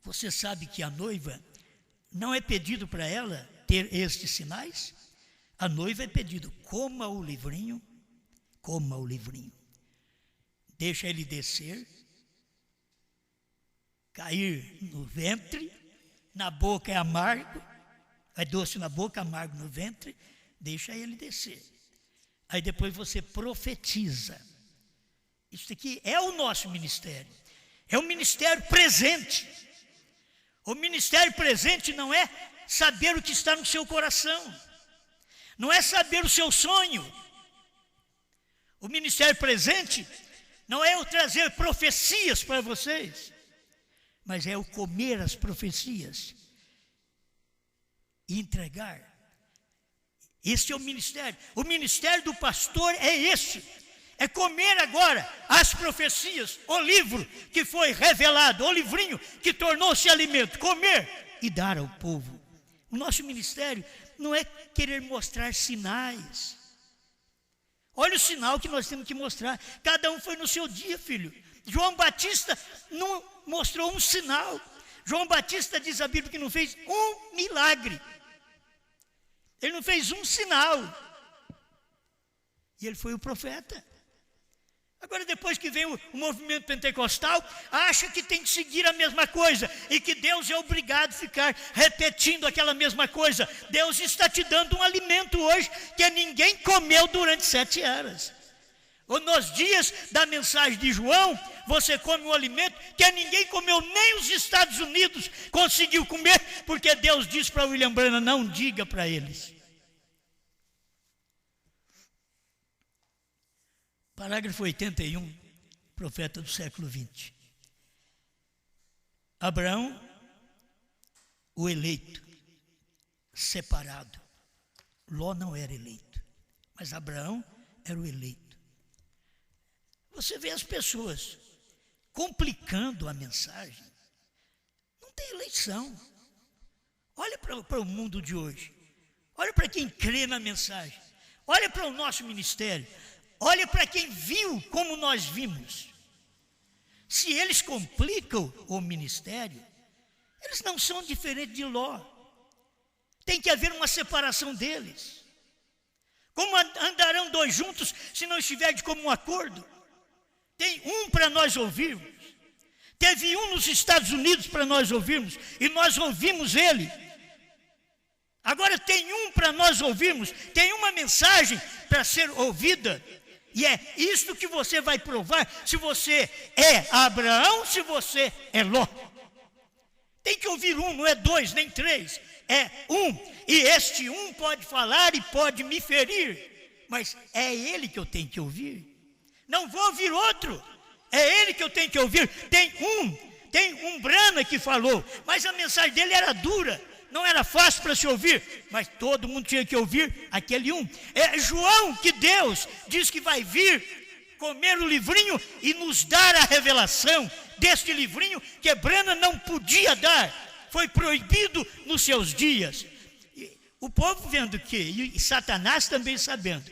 Você sabe que a noiva não é pedido para ela ter estes sinais? A noiva é pedido: coma o livrinho, coma o livrinho. Deixa ele descer, cair no ventre, na boca é amargo, é doce na boca, amargo no ventre, deixa ele descer. Aí depois você profetiza. Isso aqui é o nosso ministério, é um ministério presente. O ministério presente não é saber o que está no seu coração, não é saber o seu sonho. O ministério presente não é eu trazer profecias para vocês, mas é eu comer as profecias e entregar. Esse é o ministério. O ministério do pastor é esse. É comer agora as profecias, o livro que foi revelado, o livrinho que tornou-se alimento, comer e dar ao povo. O nosso ministério não é querer mostrar sinais. Olha o sinal que nós temos que mostrar. Cada um foi no seu dia, filho. João Batista não mostrou um sinal. João Batista, diz a Bíblia, que não fez um milagre. Ele não fez um sinal. E ele foi o profeta. Agora, depois que vem o movimento pentecostal, acha que tem que seguir a mesma coisa e que Deus é obrigado a ficar repetindo aquela mesma coisa. Deus está te dando um alimento hoje que ninguém comeu durante 7 eras. Ou nos dias da mensagem de João, você come um alimento que ninguém comeu, nem os Estados Unidos conseguiu comer, porque Deus disse para William Branham, não diga para eles. Parágrafo 81, profeta do século 20. Abraão, o eleito, separado. Ló não era eleito, mas Abraão era o eleito. Você vê as pessoas complicando a mensagem. Não tem eleição. Olha para o mundo de hoje. Olha para quem crê na mensagem. Olha para o nosso ministério. Olha para quem viu como nós vimos. Se eles complicam o ministério, eles não são diferentes de Ló. Tem que haver uma separação deles. Como andarão 2 juntos se não estiver de comum acordo? Tem um para nós ouvirmos. Teve um nos Estados Unidos para nós ouvirmos, e nós ouvimos ele. Agora tem um para nós ouvirmos, tem uma mensagem para ser ouvida. E é isto que você vai provar se você é Abraão, se você é Ló. Tem que ouvir um, não é 2, nem 3, é um. E este um pode falar e pode me ferir, mas é ele que eu tenho que ouvir. Não vou ouvir outro, é ele que eu tenho que ouvir. Tem um Branham que falou, mas a mensagem dele era dura. Não era fácil para se ouvir, mas todo mundo tinha que ouvir aquele um. É João que Deus diz que vai vir comer o livrinho e nos dar a revelação deste livrinho que Branham não podia dar. Foi proibido nos seus dias. E o povo vendo que, e Satanás também sabendo,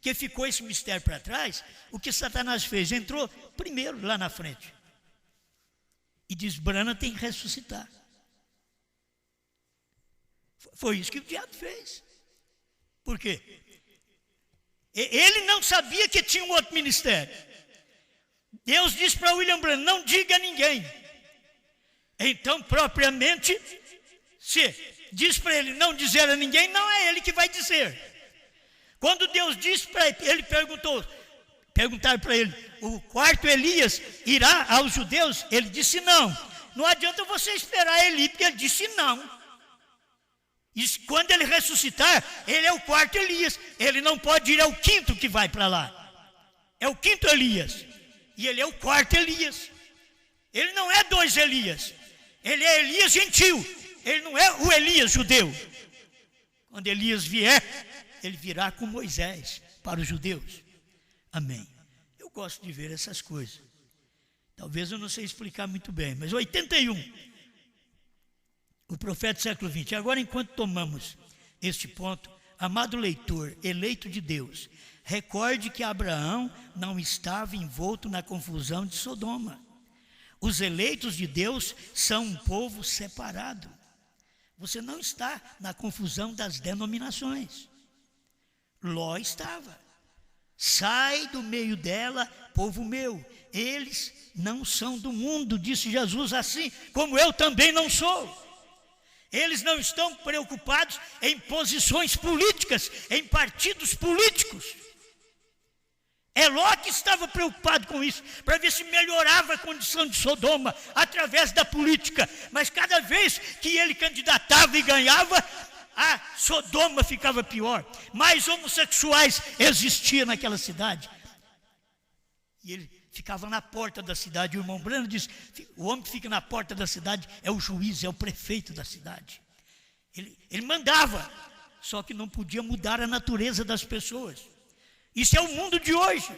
que ficou esse mistério para trás, o que Satanás fez? Entrou primeiro lá na frente. E diz, Branham tem que ressuscitar. Foi isso que o diabo fez. Por quê? Ele não sabia que tinha um outro ministério. Deus disse para William Branham, não diga a ninguém. Então, propriamente, se diz para ele não dizer a ninguém, não é ele que vai dizer. Quando Deus disse para ele, perguntaram para ele, o quarto Elias irá aos judeus? Ele disse não. Não adianta você esperar ele ir, porque ele disse não. E quando ele ressuscitar, ele é o quarto Elias. Ele não pode ir, é o quinto que vai para lá. É o quinto Elias. E ele é o quarto Elias. Ele não é 2 Elias. Ele é Elias gentil. Ele não é o Elias judeu. Quando Elias vier, ele virá com Moisés para os judeus. Amém. Eu gosto de ver essas coisas. Talvez eu não sei explicar muito bem, mas 81. O profeta do século 20. Agora, enquanto tomamos este ponto, amado leitor, eleito de Deus, recorde que Abraão não estava envolto na confusão de Sodoma. Os eleitos de Deus são um povo separado. Você não está na confusão das denominações. Ló estava. Sai do meio dela, povo meu. Eles não são do mundo, disse Jesus, assim como eu também não sou. Eles não estão preocupados em posições políticas, em partidos políticos. É Ló que estava preocupado com isso, para ver se melhorava a condição de Sodoma através da política. Mas cada vez que ele candidatava e ganhava, a Sodoma ficava pior. Mais homossexuais existiam naquela cidade. E ele ficava na porta da cidade. O irmão Branham diz, o homem que fica na porta da cidade é o juiz, é o prefeito da cidade. Ele mandava, só que não podia mudar a natureza das pessoas. Isso é o mundo de hoje.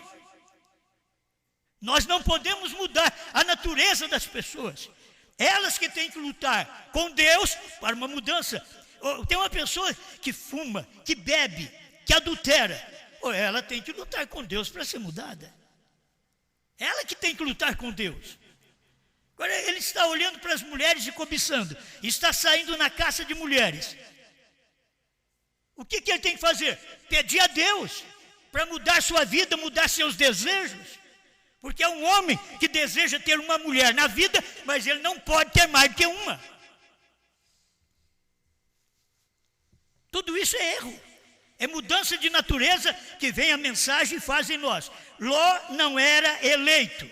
Nós não podemos mudar a natureza das pessoas. Elas que têm que lutar com Deus para uma mudança. Tem uma pessoa que fuma, que bebe, que adultera. Ela tem que lutar com Deus para ser mudada. Ela que tem que lutar com Deus. Agora ele está olhando para as mulheres e cobiçando. Está saindo na caça de mulheres. O que ele tem que fazer? Pedir a Deus para mudar sua vida, mudar seus desejos. Porque é um homem que deseja ter uma mulher na vida, mas ele não pode ter mais do que uma. Tudo isso é erro. É mudança de natureza que vem a mensagem e faz em nós. Ló não era eleito.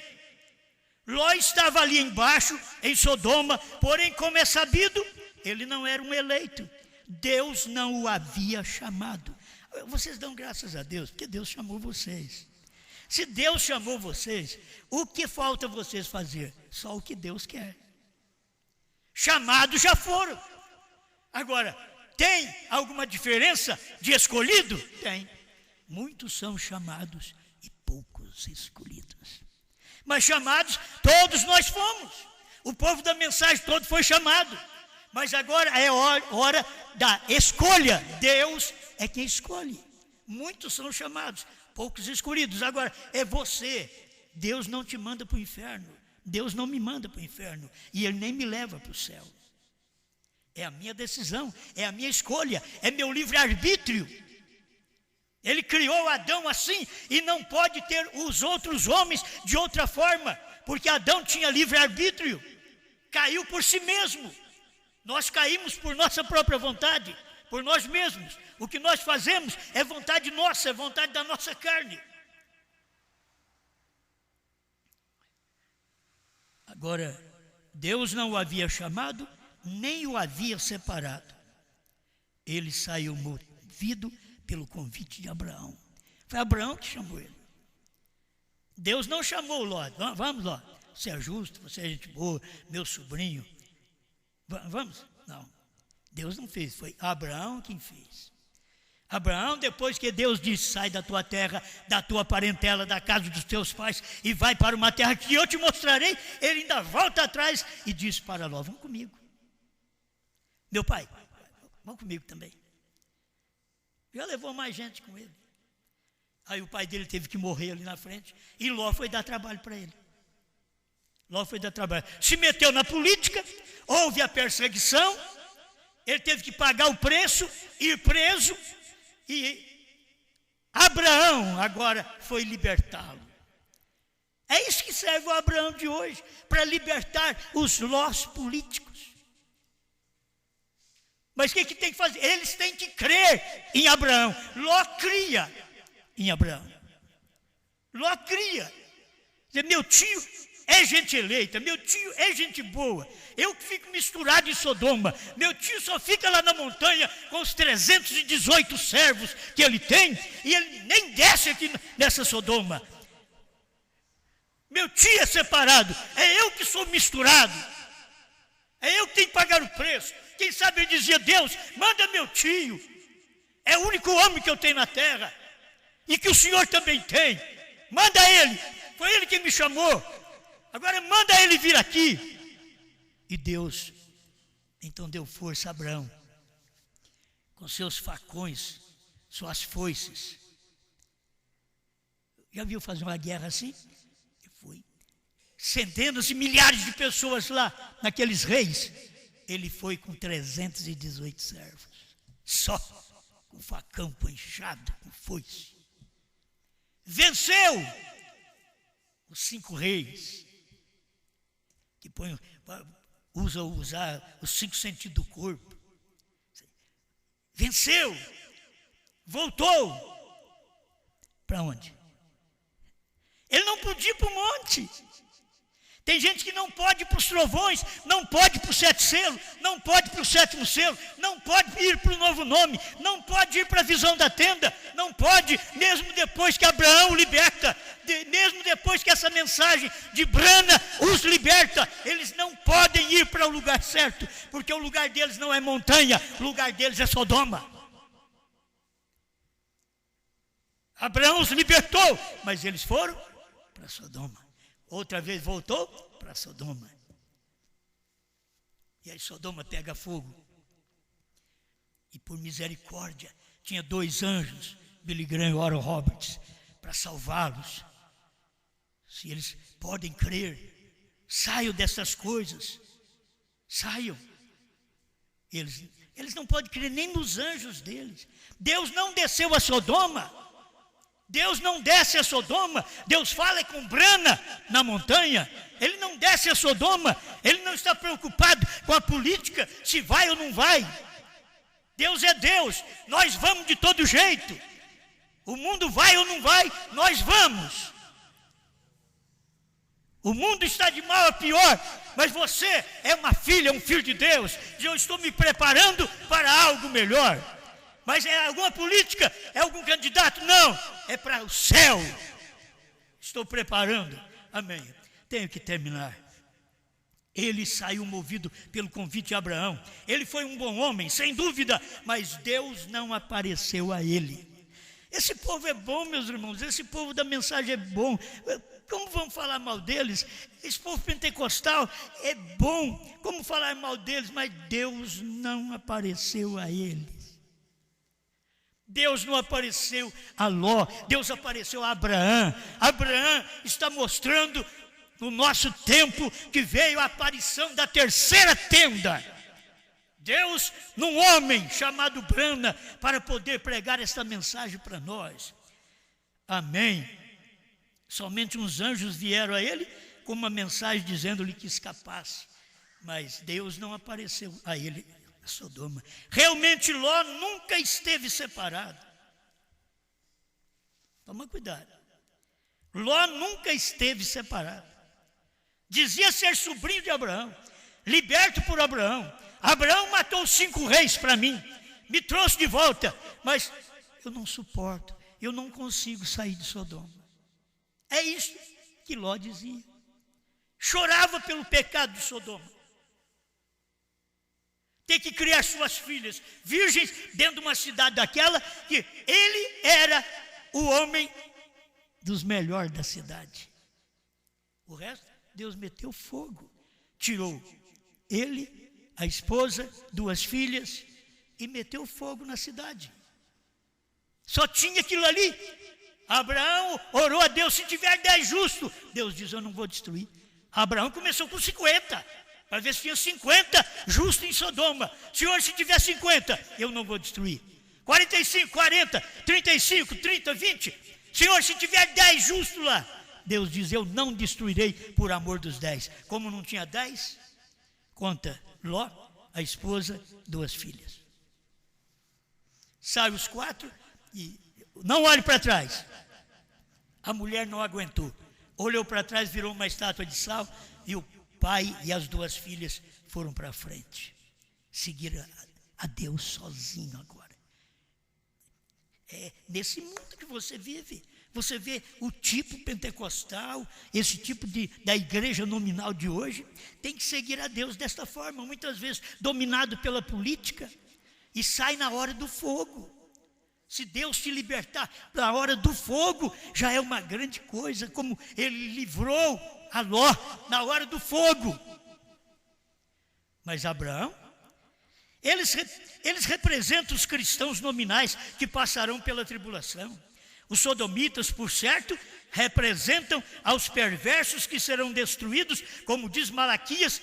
Ló estava ali embaixo, em Sodoma, porém, como é sabido, ele não era um eleito. Deus não o havia chamado. Vocês dão graças a Deus, porque Deus chamou vocês. Se Deus chamou vocês, o que falta vocês fazer? Só o que Deus quer. Chamados já foram. Agora, tem alguma diferença de escolhido? Tem. Muitos são chamados e poucos escolhidos. Mas chamados, todos nós fomos. O povo da mensagem todo foi chamado. Mas agora é hora da escolha. Deus é quem escolhe. Muitos são chamados, poucos escolhidos. Agora, é você. Deus não te manda para o inferno. Deus não me manda para o inferno. E Ele nem me leva para o céu. É a minha decisão, é a minha escolha, é meu livre-arbítrio. Ele criou Adão assim e não pode ter os outros homens de outra forma, porque Adão tinha livre-arbítrio. Caiu por si mesmo. Nós caímos por nossa própria vontade, por nós mesmos. O que nós fazemos é vontade nossa, é vontade da nossa carne. Agora, Deus não o havia chamado, nem o havia separado. Ele saiu movido pelo convite de Abraão. Foi Abraão que chamou ele. Deus não chamou Ló. Vamos, Ló. Você é justo, você é gente boa, meu sobrinho. Vamos? Não. Deus não fez, foi Abraão quem fez. Abraão, depois que Deus disse, sai da tua terra, da tua parentela, da casa dos teus pais e vai para uma terra que eu te mostrarei, ele ainda volta atrás e diz para Ló, vamos comigo. Meu pai, vamos comigo também. Já levou mais gente com ele. Aí o pai dele teve que morrer ali na frente e Ló foi dar trabalho para ele. Ló foi dar trabalho. Se meteu na política, houve a perseguição, ele teve que pagar o preço, ir preso, e Abraão agora foi libertá-lo. É isso que serve o Abraão de hoje, para libertar os Lós políticos. Mas o que tem que fazer? Eles têm que crer em Abraão. Ló cria em Abraão. Ló cria. Meu tio é gente eleita, meu tio é gente boa. Eu que fico misturado em Sodoma. Meu tio só fica lá na montanha com os 318 servos que ele tem e ele nem desce aqui nessa Sodoma. Meu tio é separado, é eu que sou misturado. É eu que tenho que pagar o preço. Quem sabe ele dizia, Deus, manda meu tio. É o único homem que eu tenho na terra. E que o Senhor também tem. Manda ele. Foi ele que me chamou. Agora manda ele vir aqui. E Deus, então deu força a Abraão. Com seus facões, suas foices. Já viu fazer uma guerra assim? Foi. Centenas e milhares de pessoas lá, naqueles reis. Ele foi com 318 servos. Só com facão punchado, com foice. Venceu os 5 reis. Que usar os 5 sentidos do corpo. Venceu. Voltou. Para onde? Ele não podia ir para o monte. Tem gente que não pode ir para os trovões, não pode ir para o 7 selo, não pode ir para o 7º selo, não pode ir para o novo nome, não pode ir para a visão da tenda, não pode, mesmo depois que Abraão liberta, mesmo depois que essa mensagem de Brana os liberta, eles não podem ir para o lugar certo, porque o lugar deles não é montanha, o lugar deles é Sodoma. Abraão os libertou, mas eles foram para Sodoma. Outra vez voltou para Sodoma. E aí Sodoma pega fogo. E por misericórdia, tinha 2 anjos, Billy Graham e Oral Roberts, para salvá-los. Se eles podem crer, saiam dessas coisas. Saiam. Eles não podem crer nem nos anjos deles. Deus não desceu a Sodoma. Deus não desce a Sodoma. Deus fala com brana na montanha. Ele não desce a Sodoma. Ele não está preocupado com a política, se vai ou não vai. Deus é Deus. Nós vamos de todo jeito. O mundo vai ou não vai, nós vamos. O mundo está de mal a pior, mas você é uma filha, um filho de Deus. E eu estou me preparando para algo melhor. Mas é alguma política? É algum candidato? Não, é para o céu. Estou preparando. Amém. Tenho que terminar. Ele saiu movido pelo convite de Abraão. Ele foi um bom homem, sem dúvida, mas Deus não apareceu a ele. Esse povo é bom, meus irmãos. Esse povo da mensagem é bom. Como vamos falar mal deles? Esse povo pentecostal é bom. Como falar mal deles? Mas Deus não apareceu a eles. Deus não apareceu a Ló. Deus apareceu a Abraão. Abraão está mostrando no nosso tempo que veio a aparição da terceira tenda. Deus num homem chamado Brana para poder pregar esta mensagem para nós. Amém. Somente uns anjos vieram a ele com uma mensagem dizendo-lhe que escapasse. Mas Deus não apareceu a ele a Sodoma. Realmente Ló nunca esteve separado. Toma cuidado. Ló nunca esteve separado. Dizia ser sobrinho de Abraão, liberto por Abraão. Abraão matou 5 reis para mim, me trouxe de volta, mas eu não suporto, eu não consigo sair de Sodoma. É isso que Ló dizia. Chorava pelo pecado de Sodoma. Ter que criar suas filhas virgens dentro de uma cidade daquela que ele era o homem dos melhores da cidade. O resto, Deus meteu fogo, tirou ele, a esposa, 2 filhas, e meteu fogo na cidade. Só tinha aquilo ali. Abraão orou a Deus, se tiver 10 justos, Deus diz, eu não vou destruir. Abraão começou com 50, para ver se tinha 50 justos em Sodoma. Senhor, se tiver 50, eu não vou destruir. 45, 40, 35, 30, 20. Senhor, se tiver 10 justos lá, Deus diz, eu não destruirei por amor dos 10. Como não tinha 10, conta Ló, a esposa, 2 filhas. Sai os 4 e não olhe para trás. A mulher não aguentou. Olhou para trás, virou uma estátua de sal e o pai e as 2 filhas foram para frente. Seguiram a Deus sozinho agora. É nesse mundo que você vive. Você vê o tipo pentecostal, esse tipo da igreja nominal de hoje, tem que seguir a Deus desta forma, muitas vezes dominado pela política, e sai na hora do fogo. Se Deus te libertar na hora do fogo, já é uma grande coisa, como ele livrou a Ló na hora do fogo. Mas Abraão, eles representam os cristãos nominais que passarão pela tribulação. Os sodomitas, por certo, representam aos perversos que serão destruídos, como diz Malaquias,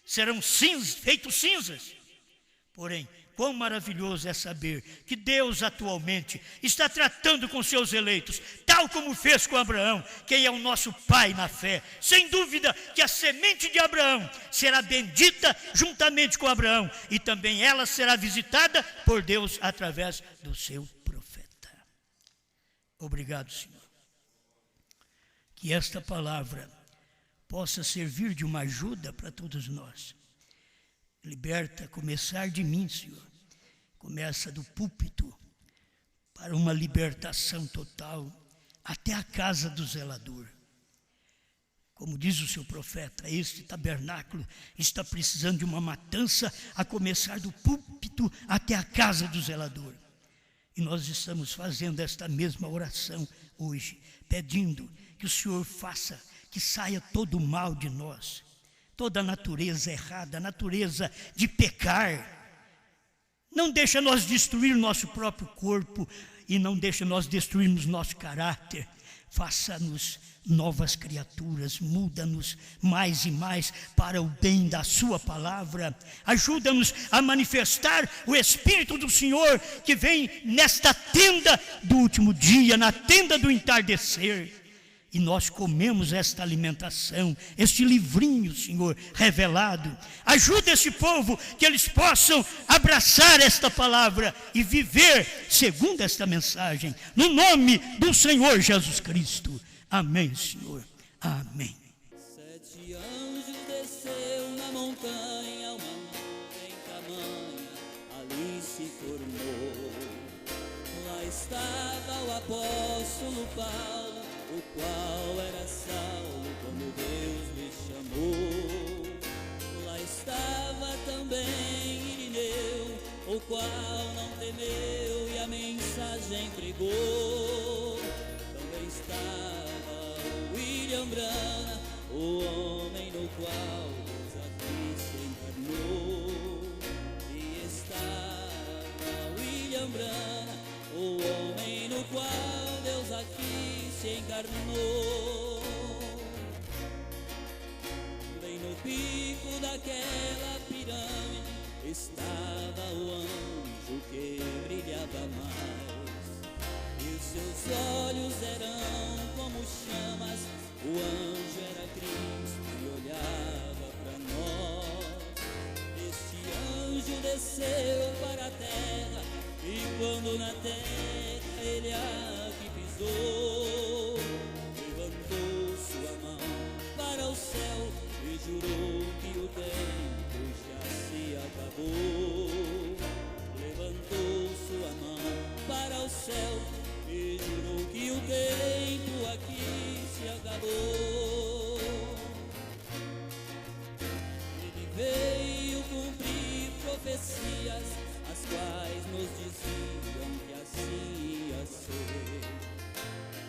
serão feitos cinzas. Porém, quão maravilhoso é saber que Deus atualmente está tratando com seus eleitos, tal como fez com Abraão, quem é o nosso pai na fé. Sem dúvida que a semente de Abraão será bendita juntamente com Abraão, e também ela será visitada por Deus através do seu profeta. Obrigado, Senhor. Que esta palavra possa servir de uma ajuda para todos nós. Liberta, começar de mim, Senhor. Começa do púlpito para uma libertação total até a casa do zelador. Como diz o seu profeta, este tabernáculo está precisando de uma matança a começar do púlpito até a casa do zelador. E nós estamos fazendo esta mesma oração hoje, pedindo que o Senhor faça que saia todo o mal de nós, toda a natureza errada, a natureza de pecar. Não deixa nós destruir nosso próprio corpo e não deixa nós destruirmos nosso caráter. Faça-nos novas criaturas, muda-nos mais e mais para o bem da sua palavra. Ajuda-nos a manifestar o Espírito do Senhor que vem nesta tenda do último dia, na tenda do entardecer. E nós comemos esta alimentação, este livrinho, Senhor, revelado. Ajuda esse povo que eles possam abraçar esta palavra e viver segundo esta mensagem. No nome do Senhor Jesus Cristo. Amém, Senhor. Amém. 7 anjos desceu na montanha, uma nuvem tamanha ali se formou. Lá estava o apóstolo Paulo, o qual era Saulo quando Deus lhe chamou. Lá estava também Irineu, o qual não temeu e a mensagem pregou. Também estava William Branham, o homem no qual Deus aqui se encarnou. E estava William Branham, o homem no qual Deus aqui se encarnou. Bem no pico daquela pirâmide estava o anjo que brilhava mais, e os seus olhos eram como chamas. O anjo era Cristo e olhava para nós. Este anjo desceu para a terra, e quando na terra ele aqui pisou, levantou sua mão para o céu e jurou que o tempo já se acabou. Levantou sua mão para o céu e jurou que o tempo aqui se acabou. Ele veio cumprir profecias, as quais nos diziam que assim ia ser.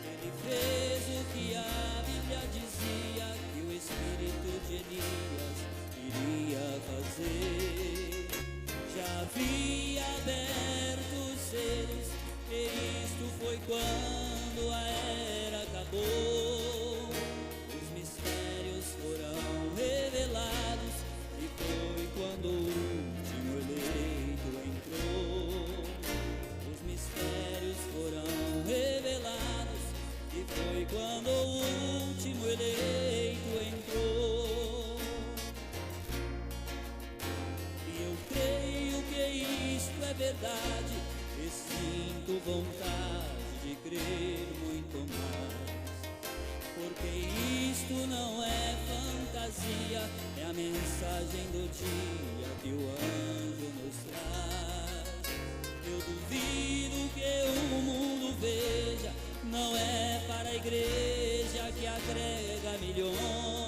Ele fez o que a Bíblia dizia que o espírito de Elias iria fazer. Já havia aberto os selos, e isto foi quando a era acabou. Os mistérios foram revelados, e foi quando o último eleito entrou. Os mistérios foram revelados, e foi quando o último eleito entrou. E eu creio que isto é verdade, e sinto vontade de crer muito mais, porque isto não é fantasia, é a mensagem do dia que o anjo nos traz. Eu duvido que o mundo veja, não é para a igreja que agrega milhões.